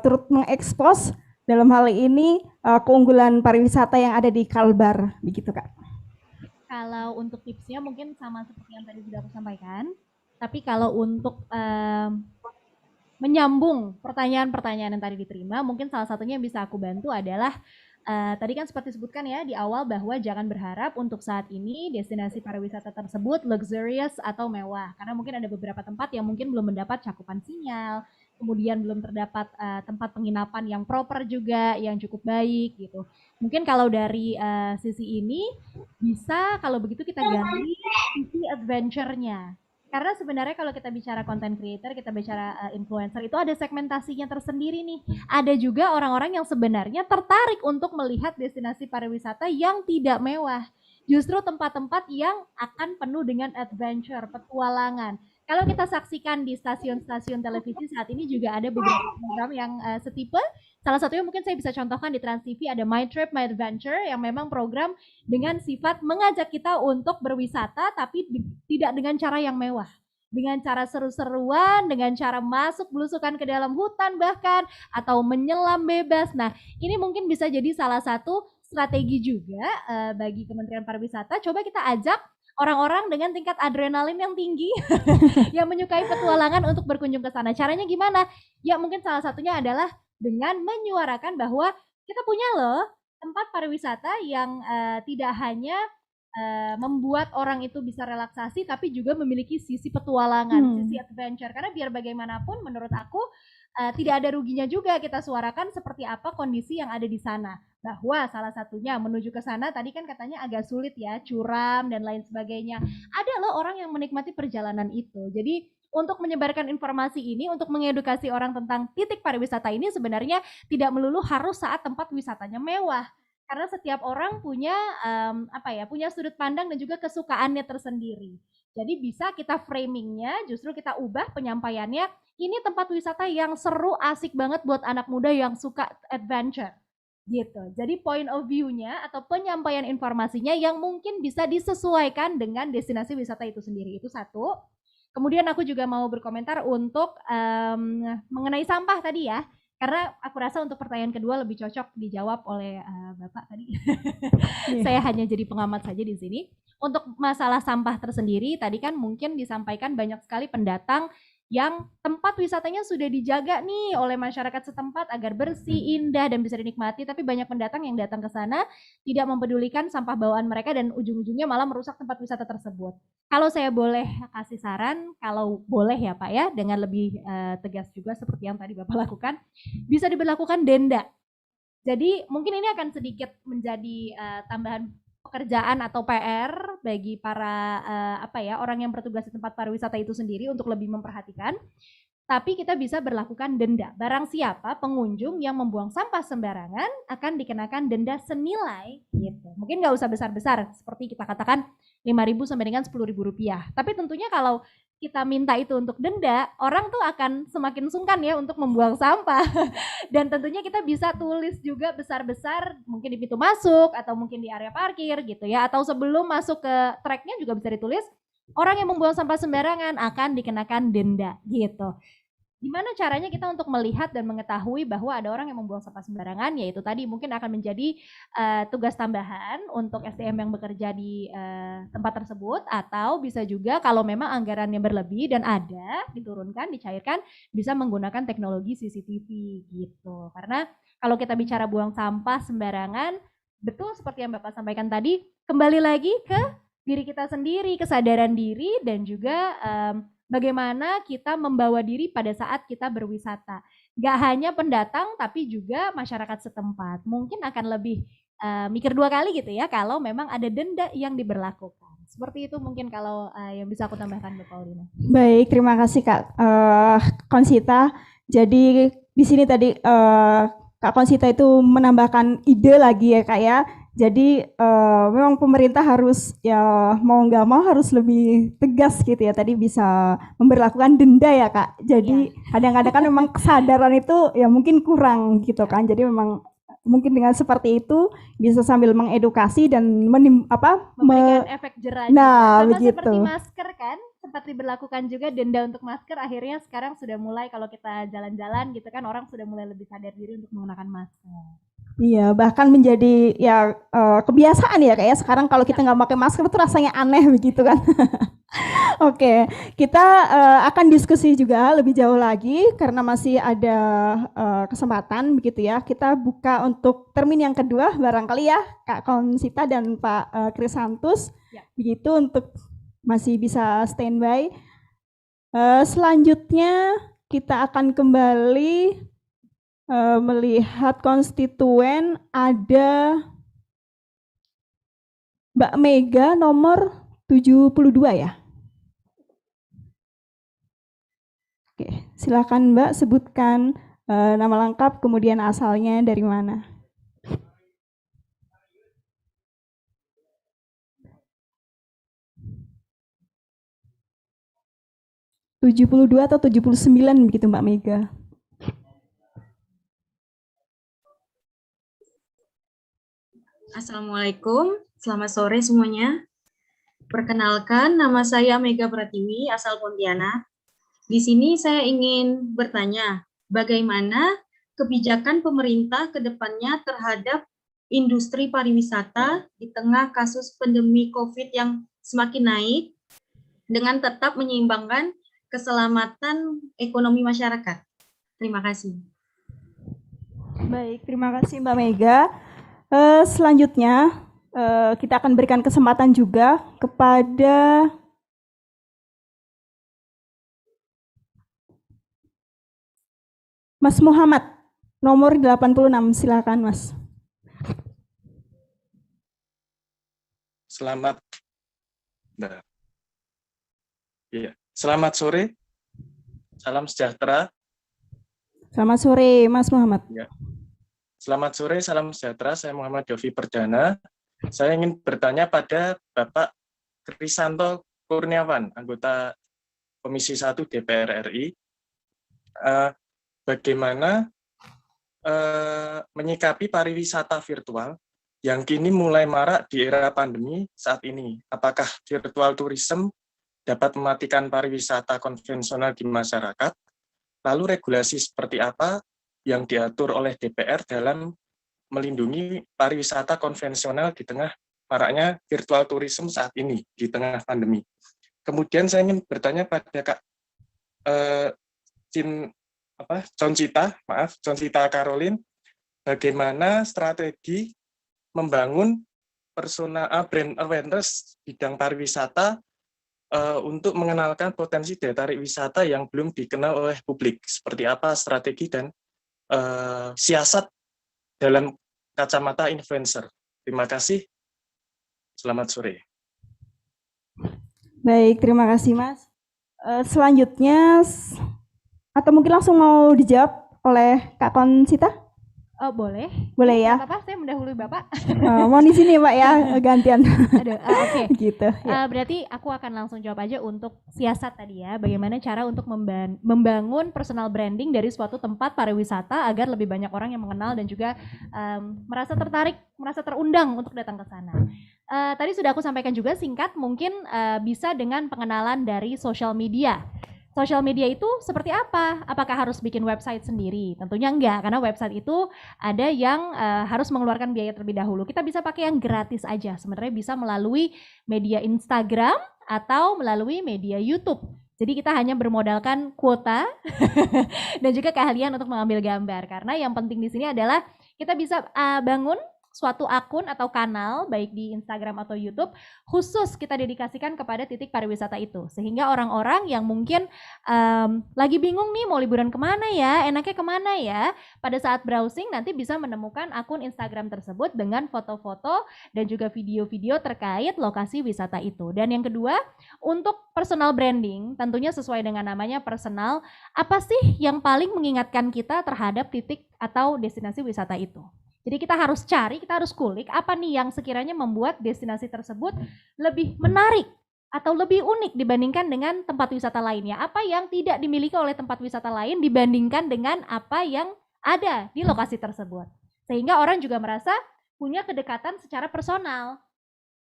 turut mengekspos dalam hal ini keunggulan pariwisata yang ada di Kalbar begitu Kak. Kalau untuk tipsnya mungkin sama seperti yang tadi sudah aku sampaikan, tapi kalau untuk menyambung pertanyaan-pertanyaan yang tadi diterima, mungkin salah satunya yang bisa aku bantu adalah tadi kan seperti disebutkan ya di awal bahwa jangan berharap untuk saat ini destinasi pariwisata tersebut luxurious atau mewah, karena mungkin ada beberapa tempat yang mungkin belum mendapat cakupan sinyal, kemudian belum terdapat tempat penginapan yang proper juga, yang cukup baik gitu. Mungkin kalau dari sisi ini bisa kalau begitu kita ganti sisi adventure-nya. Karena sebenarnya kalau kita bicara content creator, kita bicara influencer, itu ada segmentasinya tersendiri nih. Ada juga orang-orang yang sebenarnya tertarik untuk melihat destinasi pariwisata yang tidak mewah, justru tempat-tempat yang akan penuh dengan adventure, petualangan. Kalau kita saksikan di stasiun-stasiun televisi saat ini juga ada beberapa program yang setipe. Salah satunya mungkin saya bisa contohkan di Trans TV ada My Trip, My Adventure yang memang program dengan sifat mengajak kita untuk berwisata tapi tidak dengan cara yang mewah. Dengan cara seru-seruan, dengan cara masuk belusukan ke dalam hutan bahkan, atau menyelam bebas. Nah, ini mungkin bisa jadi salah satu strategi juga bagi Kementerian Pariwisata. Coba kita ajak orang-orang dengan tingkat adrenalin yang tinggi yang menyukai petualangan untuk berkunjung ke sana. Caranya gimana? Ya mungkin salah satunya adalah dengan menyuarakan bahwa kita punya loh tempat pariwisata yang tidak hanya membuat orang itu bisa relaksasi tapi juga memiliki sisi petualangan, sisi adventure. Karena biar bagaimanapun menurut aku tidak ada ruginya juga kita suarakan seperti apa kondisi yang ada di sana. Bahwa salah satunya menuju ke sana tadi kan katanya agak sulit ya, curam dan lain sebagainya. Ada loh orang yang menikmati perjalanan itu. Jadi untuk menyebarkan informasi ini, untuk mengedukasi orang tentang titik pariwisata ini sebenarnya tidak melulu harus saat tempat wisatanya mewah. Karena setiap orang punya punya sudut pandang dan juga kesukaannya tersendiri. Jadi bisa kita framingnya, justru kita ubah penyampaiannya. Ini tempat wisata yang seru, asik banget buat anak muda yang suka adventure. Gitu. Jadi point of view-nya atau penyampaian informasinya yang mungkin bisa disesuaikan dengan destinasi wisata itu sendiri. Itu satu. Kemudian aku juga mau berkomentar untuk mengenai sampah tadi ya. Karena aku rasa untuk pertanyaan kedua lebih cocok dijawab oleh Bapak tadi. Saya hanya jadi pengamat saja di sini. Untuk masalah sampah tersendiri, tadi kan mungkin disampaikan banyak sekali pendatang yang tempat wisatanya sudah dijaga nih oleh masyarakat setempat agar bersih, indah, dan bisa dinikmati. Tapi banyak pendatang yang datang ke sana tidak mempedulikan sampah bawaan mereka dan ujung-ujungnya malah merusak tempat wisata tersebut. Kalau saya boleh kasih saran, kalau boleh ya Pak ya, dengan lebih tegas juga seperti yang tadi Bapak lakukan, bisa diberlakukan denda. Jadi mungkin ini akan sedikit menjadi tambahan pekerjaan atau PR bagi para orang yang bertugas di tempat pariwisata itu sendiri untuk lebih memperhatikan. Tapi kita bisa berlakukan denda. Barang siapa pengunjung yang membuang sampah sembarangan akan dikenakan denda senilai gitu. Mungkin nggak usah besar-besar seperti kita katakan 5.000 sampai dengan 10.000 rupiah. Tapi tentunya kalau kita minta itu untuk denda, orang tuh akan semakin sungkan ya untuk membuang sampah. Dan tentunya kita bisa tulis juga besar-besar mungkin di pintu masuk atau mungkin di area parkir gitu ya. Atau sebelum masuk ke treknya juga bisa ditulis orang yang membuang sampah sembarangan akan dikenakan denda gitu. Gimana caranya kita untuk melihat dan mengetahui bahwa ada orang yang membuang sampah sembarangan, yaitu tadi mungkin akan menjadi tugas tambahan untuk SDM yang bekerja di tempat tersebut, atau bisa juga kalau memang anggarannya berlebih dan ada, diturunkan, dicairkan, bisa menggunakan teknologi CCTV gitu. Karena kalau kita bicara buang sampah sembarangan, betul seperti yang Bapak sampaikan tadi, kembali lagi ke diri kita sendiri, kesadaran diri dan juga bagaimana kita membawa diri pada saat kita berwisata. Gak hanya pendatang tapi juga masyarakat setempat. Mungkin akan lebih mikir dua kali gitu ya kalau memang ada denda yang diberlakukan. Seperti itu mungkin kalau yang bisa aku tambahkan Mbak Paulina. Baik, terima kasih Kak Konsita. Jadi di sini tadi Kak Konsita itu menambahkan ide lagi ya Kak ya. Jadi memang pemerintah harus ya mau nggak mau harus lebih tegas gitu ya. Tadi bisa memberlakukan denda ya Kak. Jadi kadang-kadang kan memang kesadaran itu ya mungkin kurang gitu kan. Jadi memang mungkin dengan seperti itu bisa sambil mengedukasi dan memberikan efek jerah. Nah, sama begitu. Seperti masker kan, sempat diberlakukan juga denda untuk masker. Akhirnya sekarang sudah mulai kalau kita jalan-jalan gitu kan orang sudah mulai lebih sadar diri untuk menggunakan masker. Iya, bahkan menjadi ya kebiasaan ya kayak sekarang kalau kita nggak pakai masker itu rasanya aneh begitu kan. Oke, kita akan diskusi juga lebih jauh lagi karena masih ada kesempatan begitu ya. Kita buka untuk termin yang kedua barangkali ya Kak Konsita dan Pak Krisantus. Ya. Begitu untuk masih bisa standby. Selanjutnya kita akan kembali melihat konstituen. Ada Mbak Mega nomor 72 ya. Oke, silakan Mbak sebutkan nama lengkap kemudian asalnya dari mana. 72 atau 79 begitu Mbak Mega. Assalamualaikum, selamat sore semuanya. Perkenalkan, nama saya Mega Pratiwi, asal Pontianak. Di sini saya ingin bertanya, bagaimana kebijakan pemerintah ke depannya terhadap industri pariwisata di tengah kasus pandemi COVID yang semakin naik, dengan tetap menyeimbangkan keselamatan ekonomi masyarakat. Terima kasih. Baik, terima kasih Mbak Mega. Selanjutnya kita akan berikan kesempatan juga kepada Mas Muhammad, nomor 86. Silakan Mas. Selamat, selamat sore, salam sejahtera. Selamat sore Mas Muhammad. Ya. Selamat sore, salam sejahtera. Saya Muhammad Yofi Perdana. Saya ingin bertanya pada Bapak Krisanto Kurniawan, anggota Komisi 1 DPR RI. Bagaimana menyikapi pariwisata virtual yang kini mulai marak di era pandemi saat ini? Apakah virtual tourism dapat mematikan pariwisata konvensional di masyarakat? Lalu regulasi seperti apa yang diatur oleh DPR dalam melindungi pariwisata konvensional di tengah maraknya virtual tourism saat ini, di tengah pandemi? Kemudian saya ingin bertanya pada Kak Concita Caroline, bagaimana strategi membangun brand awareness bidang pariwisata untuk mengenalkan potensi daya tarik wisata yang belum dikenal oleh publik? Seperti apa strategi dan siasat dalam kacamata influencer? Terima kasih. Selamat sore. Baik, terima kasih Mas. Selanjutnya, atau mungkin langsung mau dijawab oleh Kak Concita? Oh, boleh. Boleh ya. Bapak, saya mendahului Bapak. Mau di sini Pak ya, gantian. Aduh, oke. Gitu. Ya. Berarti aku akan langsung jawab aja untuk siasat tadi ya. Bagaimana cara untuk membangun personal branding dari suatu tempat pariwisata agar lebih banyak orang yang mengenal dan juga merasa tertarik, merasa terundang untuk datang ke sana. Tadi sudah aku sampaikan juga singkat, mungkin bisa dengan pengenalan dari social media. Social media itu seperti apa? Apakah harus bikin website sendiri? Tentunya enggak, karena website itu ada yang harus mengeluarkan biaya terlebih dahulu. Kita bisa pakai yang gratis aja. Sebenarnya bisa melalui media Instagram atau melalui media YouTube. Jadi kita hanya bermodalkan kuota dan juga keahlian untuk mengambil gambar. Karena yang penting di sini adalah kita bisa bangun suatu akun atau kanal baik di Instagram atau YouTube khusus kita dedikasikan kepada titik pariwisata itu, sehingga orang-orang yang mungkin lagi bingung nih mau liburan kemana ya, enaknya kemana ya, pada saat browsing nanti bisa menemukan akun Instagram tersebut dengan foto-foto dan juga video-video terkait lokasi wisata itu. Dan yang kedua, untuk personal branding tentunya sesuai dengan namanya personal, apa sih yang paling mengingatkan kita terhadap titik atau destinasi wisata itu. Jadi kita harus cari, kita harus kulik apa nih yang sekiranya membuat destinasi tersebut lebih menarik atau lebih unik dibandingkan dengan tempat wisata lainnya. Apa yang tidak dimiliki oleh tempat wisata lain dibandingkan dengan apa yang ada di lokasi tersebut. Sehingga orang juga merasa punya kedekatan secara personal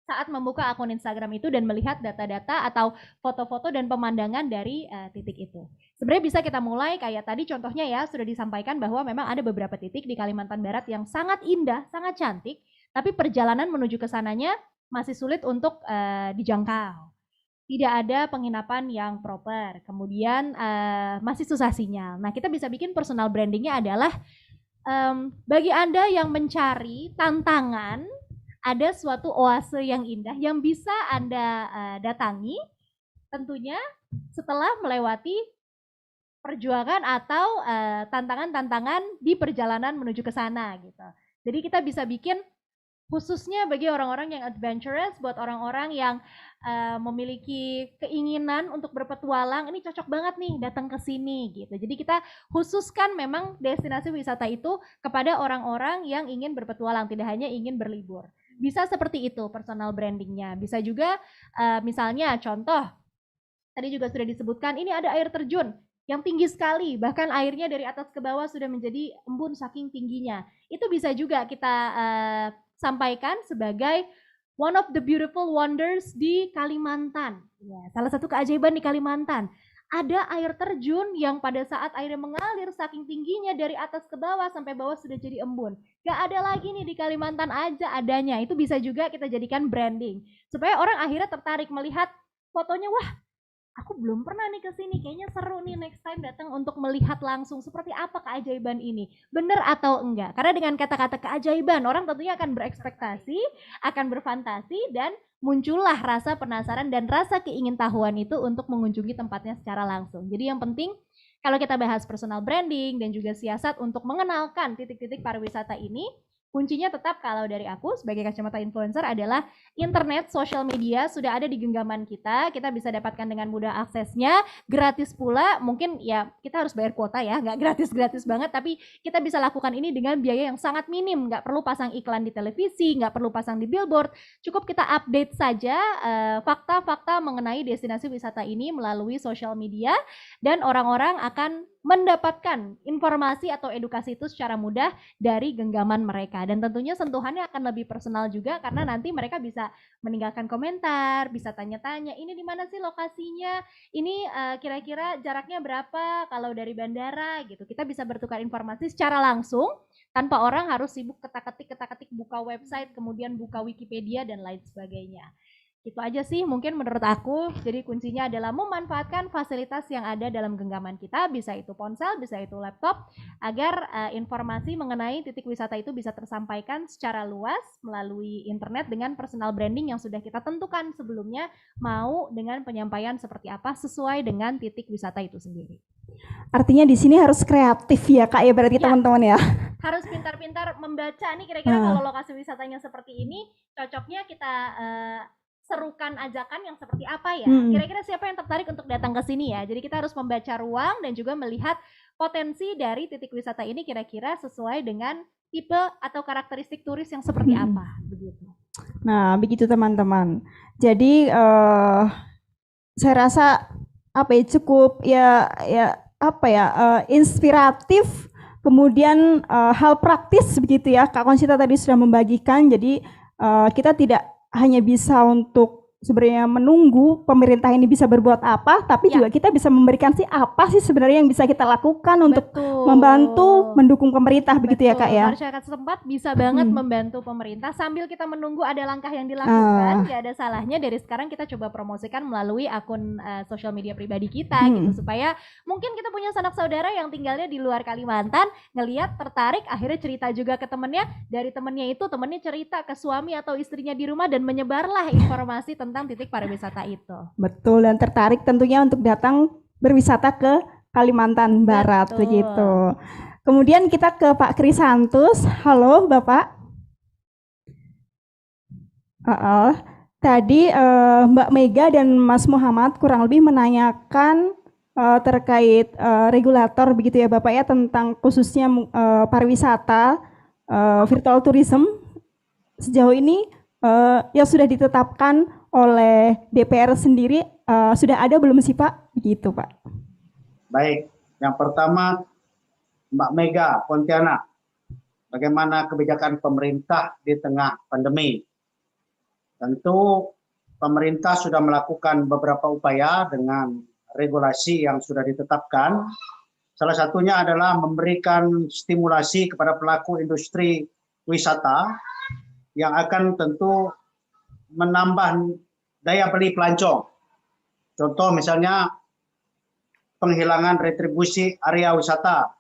saat membuka akun Instagram itu dan melihat data-data atau foto-foto dan pemandangan dari titik itu. Sebenarnya bisa kita mulai kayak tadi contohnya ya, sudah disampaikan bahwa memang ada beberapa titik di Kalimantan Barat yang sangat indah, sangat cantik, tapi perjalanan menuju ke sananya masih sulit untuk dijangkau. Tidak ada penginapan yang proper, kemudian masih susah sinyal. Nah, kita bisa bikin personal brandingnya adalah bagi Anda yang mencari tantangan, ada suatu oase yang indah yang bisa Anda datangi tentunya setelah melewati perjuangan atau tantangan-tantangan di perjalanan menuju ke sana gitu. Jadi kita bisa bikin khususnya bagi orang-orang yang adventurous, buat orang-orang yang memiliki keinginan untuk berpetualang, ini cocok banget nih datang ke sini gitu. Jadi kita khususkan memang destinasi wisata itu kepada orang-orang yang ingin berpetualang, tidak hanya ingin berlibur. Bisa seperti itu personal brandingnya. Bisa juga misalnya contoh tadi juga sudah disebutkan, ini ada air terjun yang tinggi sekali, bahkan airnya dari atas ke bawah sudah menjadi embun saking tingginya. Itu bisa juga kita sampaikan sebagai one of the beautiful wonders di Kalimantan. Ya, salah satu keajaiban di Kalimantan. Ada air terjun yang pada saat airnya mengalir saking tingginya dari atas ke bawah sampai bawah sudah jadi embun. Gak ada lagi nih di Kalimantan aja adanya. Itu bisa juga kita jadikan branding. Supaya orang akhirnya tertarik melihat fotonya, wah aku belum pernah nih ke sini, kayaknya seru nih next time datang untuk melihat langsung seperti apa keajaiban ini. Benar atau enggak? Karena dengan kata-kata keajaiban, orang tentunya akan berekspektasi, akan berfantasi, dan muncullah rasa penasaran dan rasa keingintahuan itu untuk mengunjungi tempatnya secara langsung. Jadi yang penting kalau kita bahas personal branding dan juga siasat untuk mengenalkan titik-titik pariwisata ini, kuncinya tetap kalau dari aku sebagai kacamata influencer adalah internet, sosial media sudah ada di genggaman kita bisa dapatkan dengan mudah aksesnya, gratis pula, mungkin ya kita harus bayar kuota ya, nggak gratis-gratis banget, tapi kita bisa lakukan ini dengan biaya yang sangat minim, nggak perlu pasang iklan di televisi, nggak perlu pasang di billboard, cukup kita update saja fakta-fakta mengenai destinasi wisata ini melalui sosial media, dan orang-orang akan mendapatkan informasi atau edukasi itu secara mudah dari genggaman mereka, dan tentunya sentuhannya akan lebih personal juga karena nanti mereka bisa meninggalkan komentar, bisa tanya-tanya ini di mana sih lokasinya, ini kira-kira jaraknya berapa kalau dari bandara gitu. Kita bisa bertukar informasi secara langsung tanpa orang harus sibuk ketak-ketik buka website kemudian buka Wikipedia dan lain sebagainya. Itu aja sih mungkin menurut aku. Jadi kuncinya adalah memanfaatkan fasilitas yang ada dalam genggaman kita, bisa itu ponsel, bisa itu laptop, agar informasi mengenai titik wisata itu bisa tersampaikan secara luas melalui internet dengan personal branding yang sudah kita tentukan sebelumnya, mau dengan penyampaian seperti apa sesuai dengan titik wisata itu sendiri. Artinya di sini harus kreatif ya Kak ya berarti teman-teman ya. Harus pintar-pintar membaca nih kira-kira kalau lokasi wisatanya seperti ini, cocoknya kita serukan ajakan yang seperti apa ya? Kira-kira siapa yang tertarik untuk datang ke sini ya? Jadi kita harus membaca ruang dan juga melihat potensi dari titik wisata ini kira-kira sesuai dengan tipe atau karakteristik turis yang seperti apa, begitu. Nah, begitu teman-teman. Jadi saya rasa cukup inspiratif, kemudian hal praktis begitu ya. Kak Konsita tadi sudah membagikan. Jadi kita tidak hanya bisa untuk sebenarnya menunggu pemerintah ini bisa berbuat apa, tapi juga kita bisa memberikan apa sih sebenarnya yang bisa kita lakukan untuk membantu mendukung pemerintah. Begitu ya Kak ya. Masyarakat setempat bisa banget membantu pemerintah sambil kita menunggu ada langkah yang dilakukan. Gak ada salahnya dari sekarang kita coba promosikan melalui akun sosial media pribadi kita gitu, supaya mungkin kita punya sanak saudara yang tinggalnya di luar Kalimantan, ngelihat tertarik, akhirnya cerita juga ke temennya, dari temennya itu temennya cerita ke suami atau istrinya di rumah, dan menyebarlah informasi tentang titik pariwisata itu. Betul, dan tertarik tentunya untuk datang berwisata ke Kalimantan Barat. Begitu. Kemudian kita ke Pak Krisantus. Halo Bapak. Tadi Mbak Mega dan Mas Muhammad kurang lebih menanyakan terkait regulator begitu ya Bapak ya, tentang khususnya pariwisata, virtual tourism. Sejauh ini yang sudah ditetapkan oleh DPR sendiri sudah ada belum sih Pak? Begitu Pak. Baik, yang pertama Mbak Mega Pontianak, bagaimana kebijakan pemerintah di tengah pandemi? Tentu pemerintah sudah melakukan beberapa upaya dengan regulasi yang sudah ditetapkan. Salah satunya adalah memberikan stimulasi kepada pelaku industri wisata yang akan tentu menambah daya beli pelancong. Contoh misalnya penghilangan retribusi area wisata.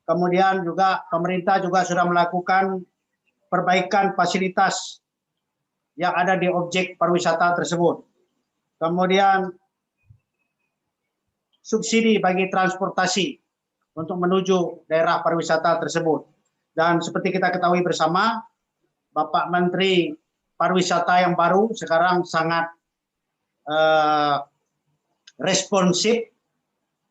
Kemudian juga pemerintah juga sudah melakukan perbaikan fasilitas yang ada di objek pariwisata tersebut. Kemudian subsidi bagi transportasi untuk menuju daerah pariwisata tersebut. Dan seperti kita ketahui bersama, Bapak Menteri Pariwisata yang baru sekarang sangat responsif,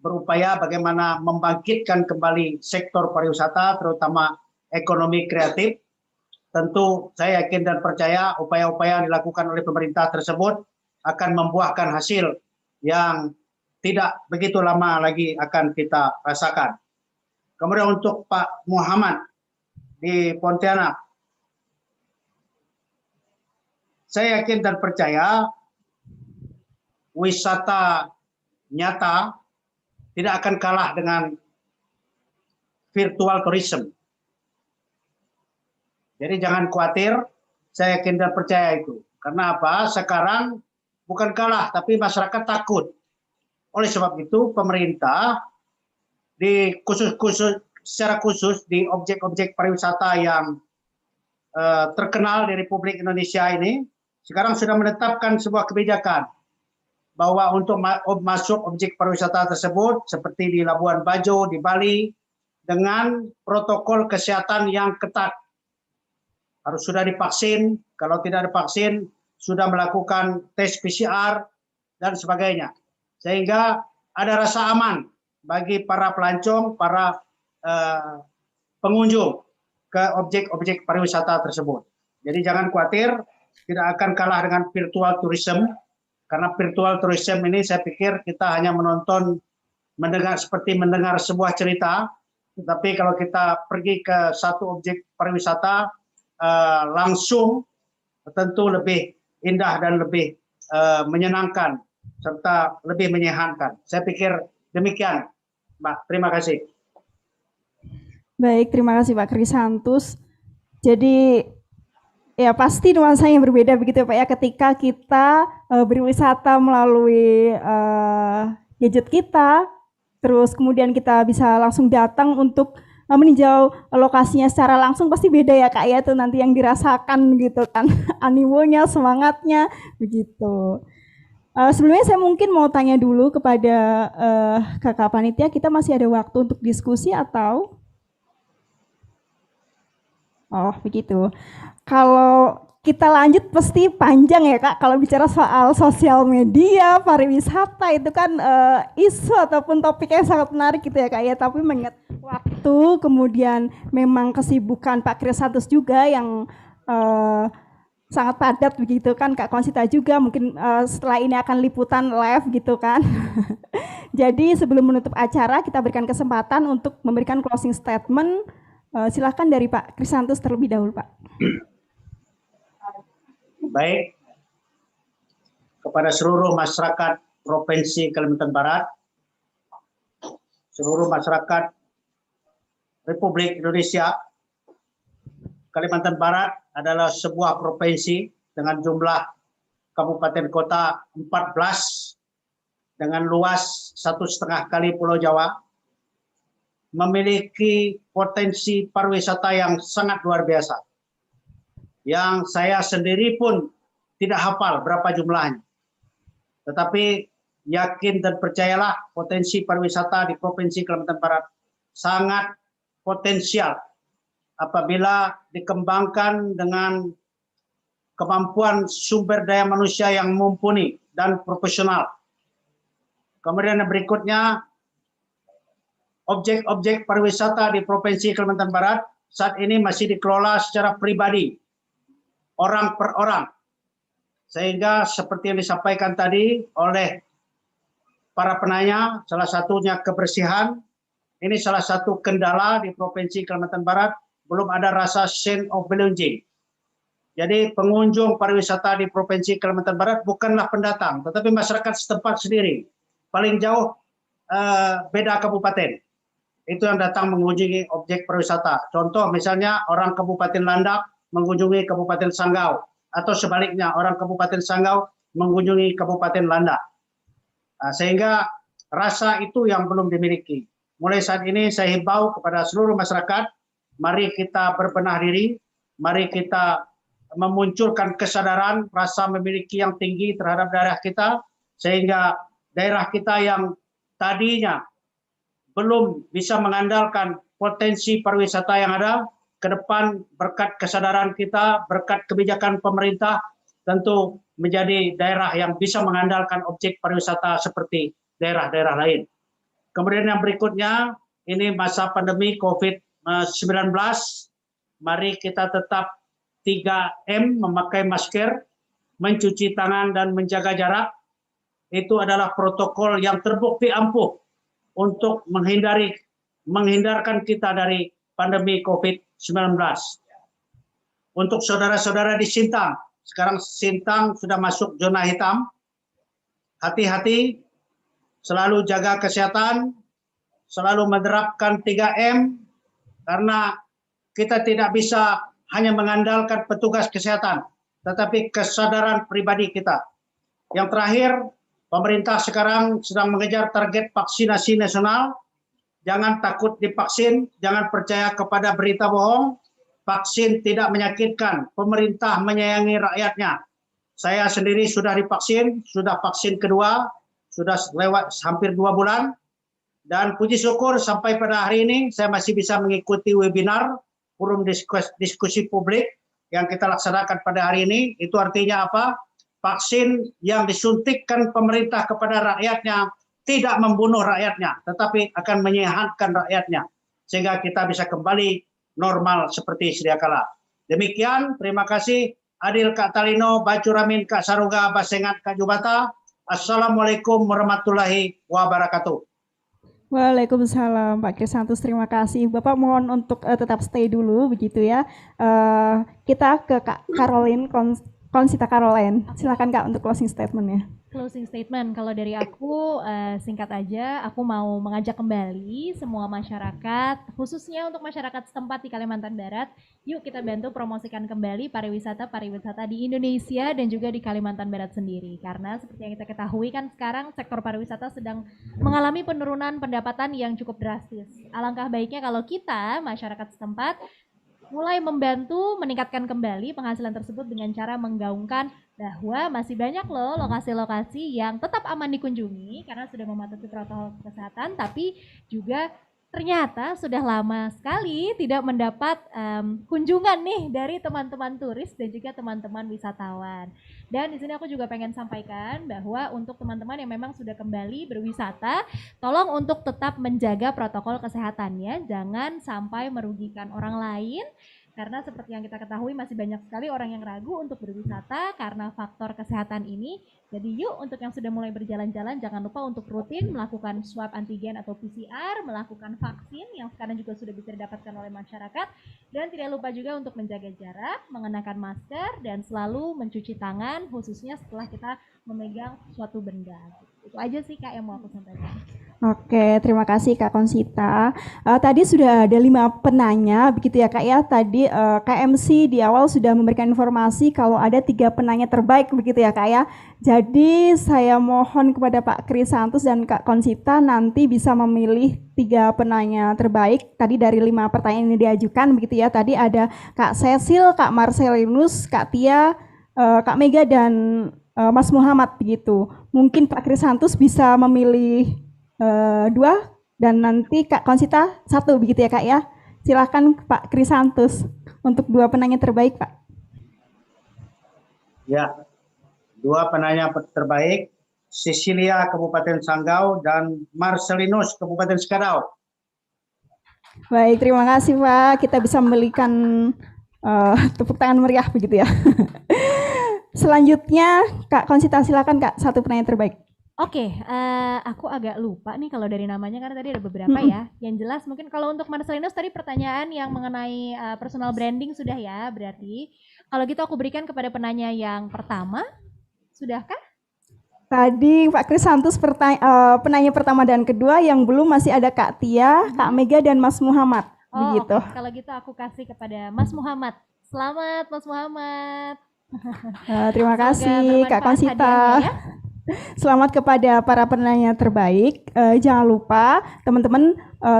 berupaya bagaimana membangkitkan kembali sektor pariwisata, terutama ekonomi kreatif. Tentu saya yakin dan percaya upaya-upaya yang dilakukan oleh pemerintah tersebut akan membuahkan hasil yang tidak begitu lama lagi akan kita rasakan. Kemudian untuk Pak Muhammad di Pontianak, saya yakin dan percaya wisata nyata tidak akan kalah dengan virtual tourism. Jadi jangan khawatir, saya yakin dan percaya itu. Karena apa? Sekarang bukan kalah, tapi masyarakat takut. Oleh sebab itu, pemerintah secara khusus di objek-objek pariwisata yang terkenal di Republik Indonesia ini, sekarang sudah menetapkan sebuah kebijakan bahwa untuk masuk objek pariwisata tersebut, seperti di Labuan Bajo, di Bali, dengan protokol kesehatan yang ketat. Harus sudah divaksin, kalau tidak divaksin, sudah melakukan tes PCR, dan sebagainya. Sehingga ada rasa aman bagi para pelancong, para pengunjung ke objek-objek pariwisata tersebut. Jadi jangan khawatir, tidak akan kalah dengan virtual tourism, karena virtual tourism ini saya pikir kita hanya menonton, seperti mendengar sebuah cerita, tetapi kalau kita pergi ke satu objek pariwisata, langsung tentu lebih indah dan lebih menyenangkan serta lebih menyehatkan. Saya pikir demikian, Mbak. Terima kasih. Baik, terima kasih Pak Krisantus. Jadi ya pasti nuansanya berbeda begitu Pak ya ketika kita berwisata melalui gadget kita, terus kemudian kita bisa langsung datang untuk meninjau lokasinya secara langsung, pasti beda ya Kak ya, itu nanti yang dirasakan gitu kan, animonya, semangatnya begitu. Sebelumnya saya mungkin mau tanya dulu kepada Kakak Panitia, kita masih ada waktu untuk diskusi atau? Oh begitu. Kalau kita lanjut pasti panjang ya Kak, kalau bicara soal sosial media, pariwisata itu kan isu ataupun topiknya sangat menarik gitu ya Kak ya, tapi mengingat waktu, kemudian memang kesibukan Pak Krisantus juga yang sangat padat begitu kan, Kak Konsita juga mungkin setelah ini akan liputan live gitu kan. Jadi sebelum menutup acara kita berikan kesempatan untuk memberikan closing statement, silakan dari Pak Krisantus terlebih dahulu Pak. Baik, kepada seluruh masyarakat Provinsi Kalimantan Barat, seluruh masyarakat Republik Indonesia, Kalimantan Barat adalah sebuah provinsi dengan jumlah kabupaten kota 14 dengan luas 1,5 kali Pulau Jawa, memiliki potensi pariwisata yang sangat luar biasa, yang saya sendiri pun tidak hafal berapa jumlahnya. Tetapi yakin dan percayalah potensi pariwisata di Provinsi Kalimantan Barat sangat potensial apabila dikembangkan dengan kemampuan sumber daya manusia yang mumpuni dan profesional. Kemudian yang berikutnya, objek-objek pariwisata di Provinsi Kalimantan Barat saat ini masih dikelola secara pribadi, orang per orang. Sehingga seperti yang disampaikan tadi oleh para penanya, salah satunya kebersihan. Ini salah satu kendala di Provinsi Kalimantan Barat, belum ada rasa sense of belonging. Jadi pengunjung pariwisata di Provinsi Kalimantan Barat bukanlah pendatang, tetapi masyarakat setempat sendiri. Paling jauh beda kabupaten. Itu yang datang mengunjungi objek pariwisata. Contoh misalnya orang Kabupaten Landak mengunjungi Kabupaten Sanggau, atau sebaliknya orang Kabupaten Sanggau mengunjungi Kabupaten Landak. Sehingga rasa itu yang belum dimiliki. Mulai saat ini saya himbau kepada seluruh masyarakat, mari kita berbenah diri, mari kita memunculkan kesadaran rasa memiliki yang tinggi terhadap daerah kita, sehingga daerah kita yang tadinya belum bisa mengandalkan potensi pariwisata yang ada, ke depan berkat kesadaran kita, berkat kebijakan pemerintah, tentu menjadi daerah yang bisa mengandalkan objek pariwisata seperti daerah-daerah lain. Kemudian yang berikutnya, ini masa pandemi COVID-19, mari kita tetap 3M, memakai masker, mencuci tangan dan menjaga jarak. itu adalah protokol yang terbukti ampuh untuk menghindarkan kita dari pandemi COVID-19. Untuk saudara-saudara di Sintang, sekarang Sintang sudah masuk zona hitam. Hati-hati, selalu jaga kesehatan, selalu menerapkan 3M, karena kita tidak bisa hanya mengandalkan petugas kesehatan, tetapi kesadaran pribadi kita. Yang terakhir, pemerintah sekarang sedang mengejar target vaksinasi nasional. Jangan takut divaksin, jangan percaya kepada berita bohong. Vaksin tidak menyakitkan, pemerintah menyayangi rakyatnya. Saya sendiri sudah divaksin, sudah vaksin kedua, sudah lewat hampir 2 bulan. Dan puji syukur sampai pada hari ini saya masih bisa mengikuti webinar, forum diskusi publik yang kita laksanakan pada hari ini. Itu artinya apa? Vaksin yang disuntikkan pemerintah kepada rakyatnya tidak membunuh rakyatnya, tetapi akan menyehatkan rakyatnya. Sehingga kita bisa kembali normal seperti sedia kala. Demikian, terima kasih. Adil Kak Talino, Bacuramin Kak Saruga, Basengat Kak Jubata. Assalamualaikum warahmatullahi wabarakatuh. Waalaikumsalam Pak Krisantus, terima kasih. Bapak mohon untuk tetap stay dulu begitu ya. Kita ke Kak Caroline, Konsita Caroline. Silakan Kak untuk closing statement-nya. Closing statement, kalau dari aku singkat aja, aku mau mengajak kembali semua masyarakat, khususnya untuk masyarakat setempat di Kalimantan Barat, yuk kita bantu promosikan kembali pariwisata di Indonesia dan juga di Kalimantan Barat sendiri. Karena seperti yang kita ketahui kan sekarang sektor pariwisata sedang mengalami penurunan pendapatan yang cukup drastis. Alangkah baiknya kalau kita, masyarakat setempat, mulai membantu meningkatkan kembali penghasilan tersebut dengan cara menggaungkan bahwa masih banyak loh lokasi-lokasi yang tetap aman dikunjungi karena sudah mematuhi protokol kesehatan, tapi juga ternyata sudah lama sekali tidak mendapat kunjungan nih dari teman-teman turis dan juga teman-teman wisatawan. Dan di sini aku juga pengen sampaikan bahwa untuk teman-teman yang memang sudah kembali berwisata, tolong untuk tetap menjaga protokol kesehatannya, jangan sampai merugikan orang lain. Karena seperti yang kita ketahui masih banyak sekali orang yang ragu untuk berwisata karena faktor kesehatan ini. Jadi yuk untuk yang sudah mulai berjalan-jalan jangan lupa untuk rutin melakukan swab antigen atau PCR, melakukan vaksin yang sekarang juga sudah bisa didapatkan oleh masyarakat. Dan tidak lupa juga untuk menjaga jarak, mengenakan masker, dan selalu mencuci tangan khususnya setelah kita memegang suatu benda. Itu aja sih Kak yang mau aku sampaikan. Oke, terima kasih Kak Konsita. Tadi sudah ada 5 penanya, begitu ya Kak ya. Tadi KMC di awal sudah memberikan informasi kalau ada 3 penanya terbaik, begitu ya Kak ya. Jadi saya mohon kepada Pak Krisantus dan Kak Konsita nanti bisa memilih 3 penanya terbaik. Tadi dari 5 pertanyaan ini diajukan, begitu ya. Tadi ada Kak Cecil, Kak Marcelinus, Kak Tia, Kak Mega, dan Mas Muhammad, begitu. Mungkin Pak Krisantus bisa memilih 2 dan nanti Kak Konsita 1, begitu ya Kak ya. Silakan Pak Krisantus untuk 2 penanya terbaik Pak. Ya, 2 penanya terbaik, Cecilia Kabupaten Sanggau dan Marcelinus Kabupaten Skadau. Baik, terima kasih Pak. Kita bisa memberikan tepuk tangan meriah begitu ya. Selanjutnya Kak Konsita, silakan Kak, 1 penanya terbaik. Oke, aku agak lupa nih kalau dari namanya karena tadi ada beberapa ya. Yang jelas mungkin kalau untuk Marcelinus tadi pertanyaan yang mengenai personal branding sudah ya, berarti kalau gitu aku berikan kepada penanya yang pertama. Sudahkah? Tadi Pak Krisantus penanya pertama dan kedua, yang belum masih ada Kak Tia, Kak Mega, dan Mas Muhammad. Begitu. Okay. Kalau gitu aku kasih kepada Mas Muhammad. Selamat Mas Muhammad. Terima kasih Kak Konsita. Ya? Selamat kepada para penanya terbaik. Jangan lupa teman-teman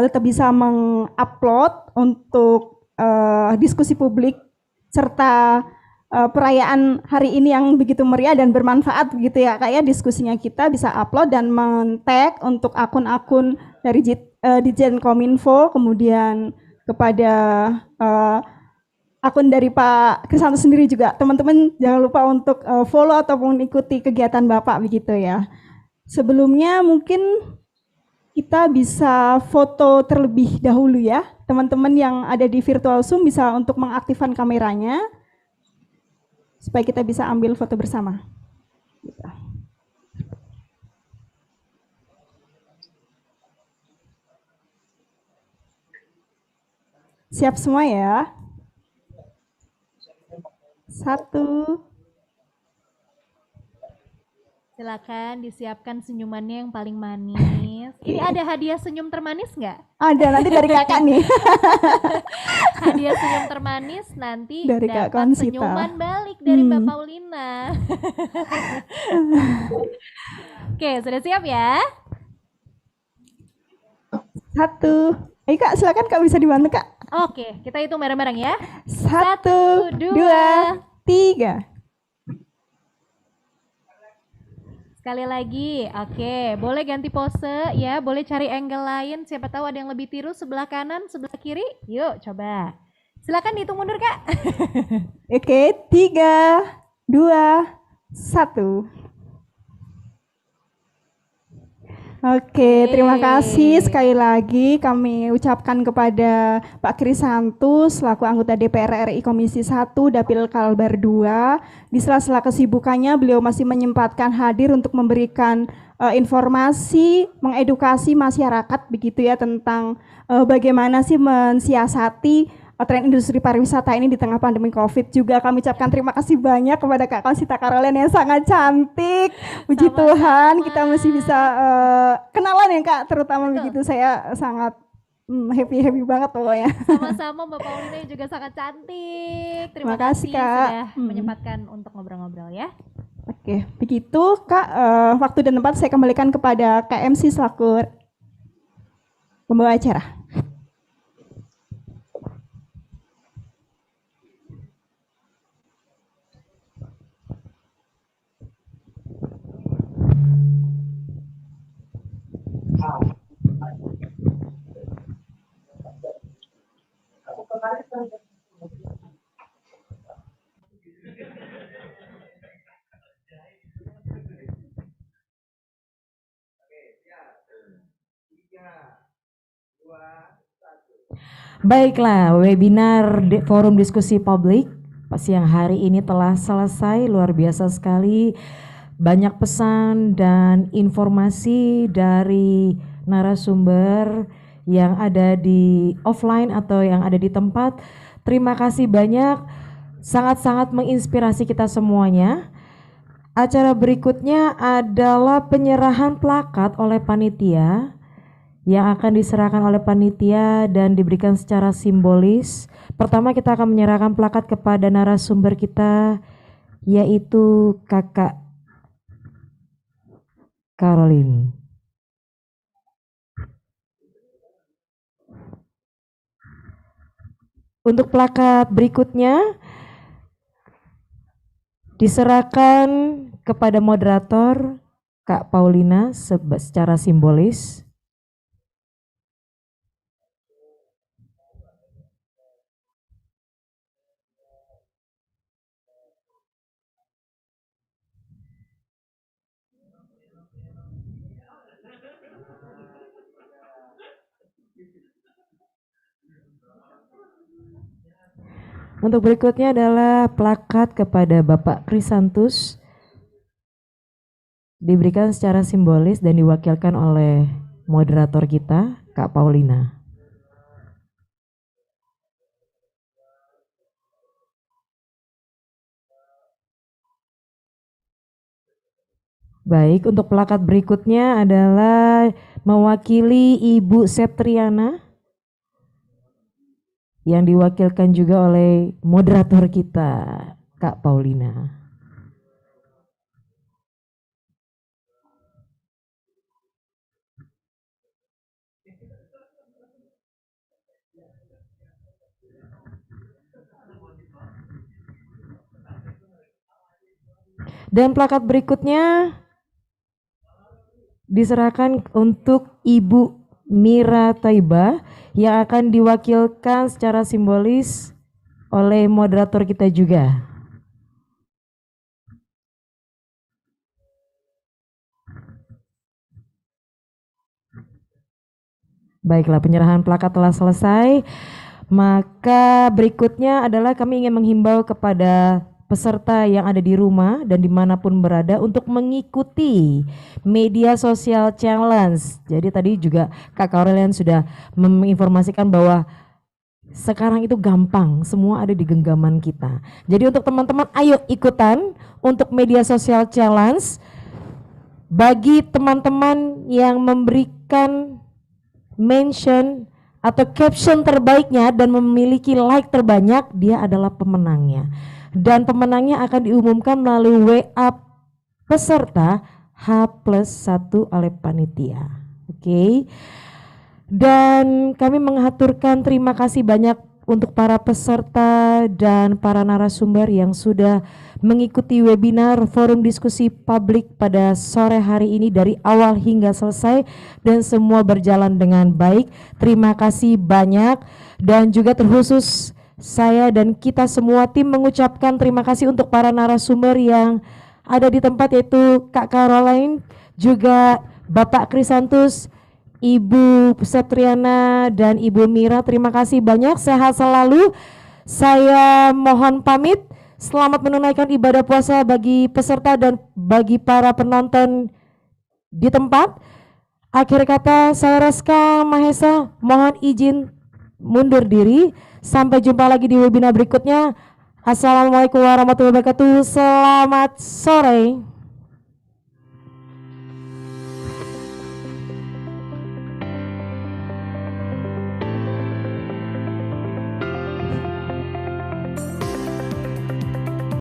tetap bisa mengupload untuk diskusi publik serta perayaan hari ini yang begitu meriah dan bermanfaat begitu ya Kak ya. Diskusinya kita bisa upload dan men-tag untuk akun-akun dari Ditjen Kominfo, kemudian kepada akun dari Pak Krisantus sendiri juga. Teman-teman jangan lupa untuk follow ataupun ikuti kegiatan Bapak begitu ya. Sebelumnya mungkin kita bisa foto terlebih dahulu ya. Teman-teman yang ada di virtual Zoom bisa untuk mengaktifkan kameranya supaya kita bisa ambil foto bersama. Siap semua ya? 1. Silakan disiapkan senyumannya yang paling manis. Ini ada hadiah senyum termanis nggak? Ada, nanti dari kakak nih. Hadiah senyum termanis nanti Dari Kak dapat Konsita. senyuman balik dari Mbak Paulina. Oke, sudah siap ya? 1. Ayo Kak, silakan Kak, bisa dibantu Kak. Oke, kita hitung bareng-bareng ya. 1, 2, 3. Sekali lagi, oke, boleh ganti pose ya, boleh cari angle lain, siapa tahu ada yang lebih tirus sebelah kanan, sebelah kiri. Yuk, coba. Silakan dihitung mundur, Kak. Oke, 3, 2, 1. Oke, terima kasih sekali lagi kami ucapkan kepada Pak Krisantus selaku anggota DPR RI Komisi 1 Dapil Kalbar 2. Di sela-sela kesibukannya beliau masih menyempatkan hadir untuk memberikan informasi, mengedukasi masyarakat begitu ya tentang bagaimana sih mensiasati tren industri pariwisata ini di tengah pandemi COVID. Juga kami ucapkan terima kasih banyak kepada Kak Konsita Caroline yang sangat cantik. Puji Tuhan kita masih bisa kenalan ya Kak, terutama begitu. Saya sangat happy banget pokoknya. Sama-sama Mbak Paulina yang juga sangat cantik. Terima kasih Kak. Sudah menyempatkan untuk ngobrol-ngobrol ya. Oke, begitu Kak, waktu dan tempat saya kembalikan kepada KMC selaku pembawa acara. Baiklah, webinar forum diskusi publik siang hari ini telah selesai. Luar biasa sekali, banyak pesan dan informasi dari narasumber yang ada di offline atau yang ada di tempat. Terima kasih banyak, sangat-sangat menginspirasi kita semuanya. Acara berikutnya adalah penyerahan plakat oleh panitia yang akan diserahkan oleh panitia dan diberikan secara simbolis. Pertama kita akan menyerahkan plakat kepada narasumber kita, yaitu Kakak Caroline. Untuk plakat berikutnya diserahkan kepada moderator Kak Paulina secara simbolis. Untuk berikutnya adalah plakat kepada Bapak Krisantus, diberikan secara simbolis dan diwakilkan oleh moderator kita, Kak Paulina. Baik, untuk plakat berikutnya adalah mewakili Ibu Septriana, yang diwakilkan juga oleh moderator kita, Kak Paulina. Dan plakat berikutnya diserahkan untuk Ibu Mira Taibah yang akan diwakilkan secara simbolis oleh moderator kita juga. Baiklah, penyerahan plakat telah selesai. Maka berikutnya adalah kami ingin menghimbau kepada peserta yang ada di rumah dan dimanapun berada untuk mengikuti media sosial challenge. Jadi tadi juga Kak Aurelian sudah menginformasikan bahwa Sekarang itu gampang, semua ada di genggaman kita. Jadi untuk teman-teman, ayo ikutan untuk media sosial challenge. Bagi teman-teman yang memberikan mention atau caption terbaiknya dan memiliki like terbanyak, dia adalah pemenangnya. Dan pemenangnya akan diumumkan melalui WA peserta H+1 oleh panitia. Oke. Dan kami mengaturkan terima kasih banyak untuk para peserta dan para narasumber yang sudah mengikuti webinar forum diskusi publik pada sore hari ini dari awal hingga selesai dan semua berjalan dengan baik. Terima kasih banyak dan juga terkhusus saya dan kita semua tim mengucapkan terima kasih untuk para narasumber yang ada di tempat, yaitu Kak Caroline, juga Bapak Krisantus, Ibu Septriana dan Ibu Mira. Terima kasih banyak, sehat selalu. Saya mohon pamit. Selamat menunaikan ibadah puasa bagi peserta dan bagi para penonton di tempat. Akhir kata, saya Reska Mahesa mohon izin mundur diri. Sampai jumpa lagi di webinar berikutnya. Assalamualaikum warahmatullahi wabarakatuh. Selamat sore.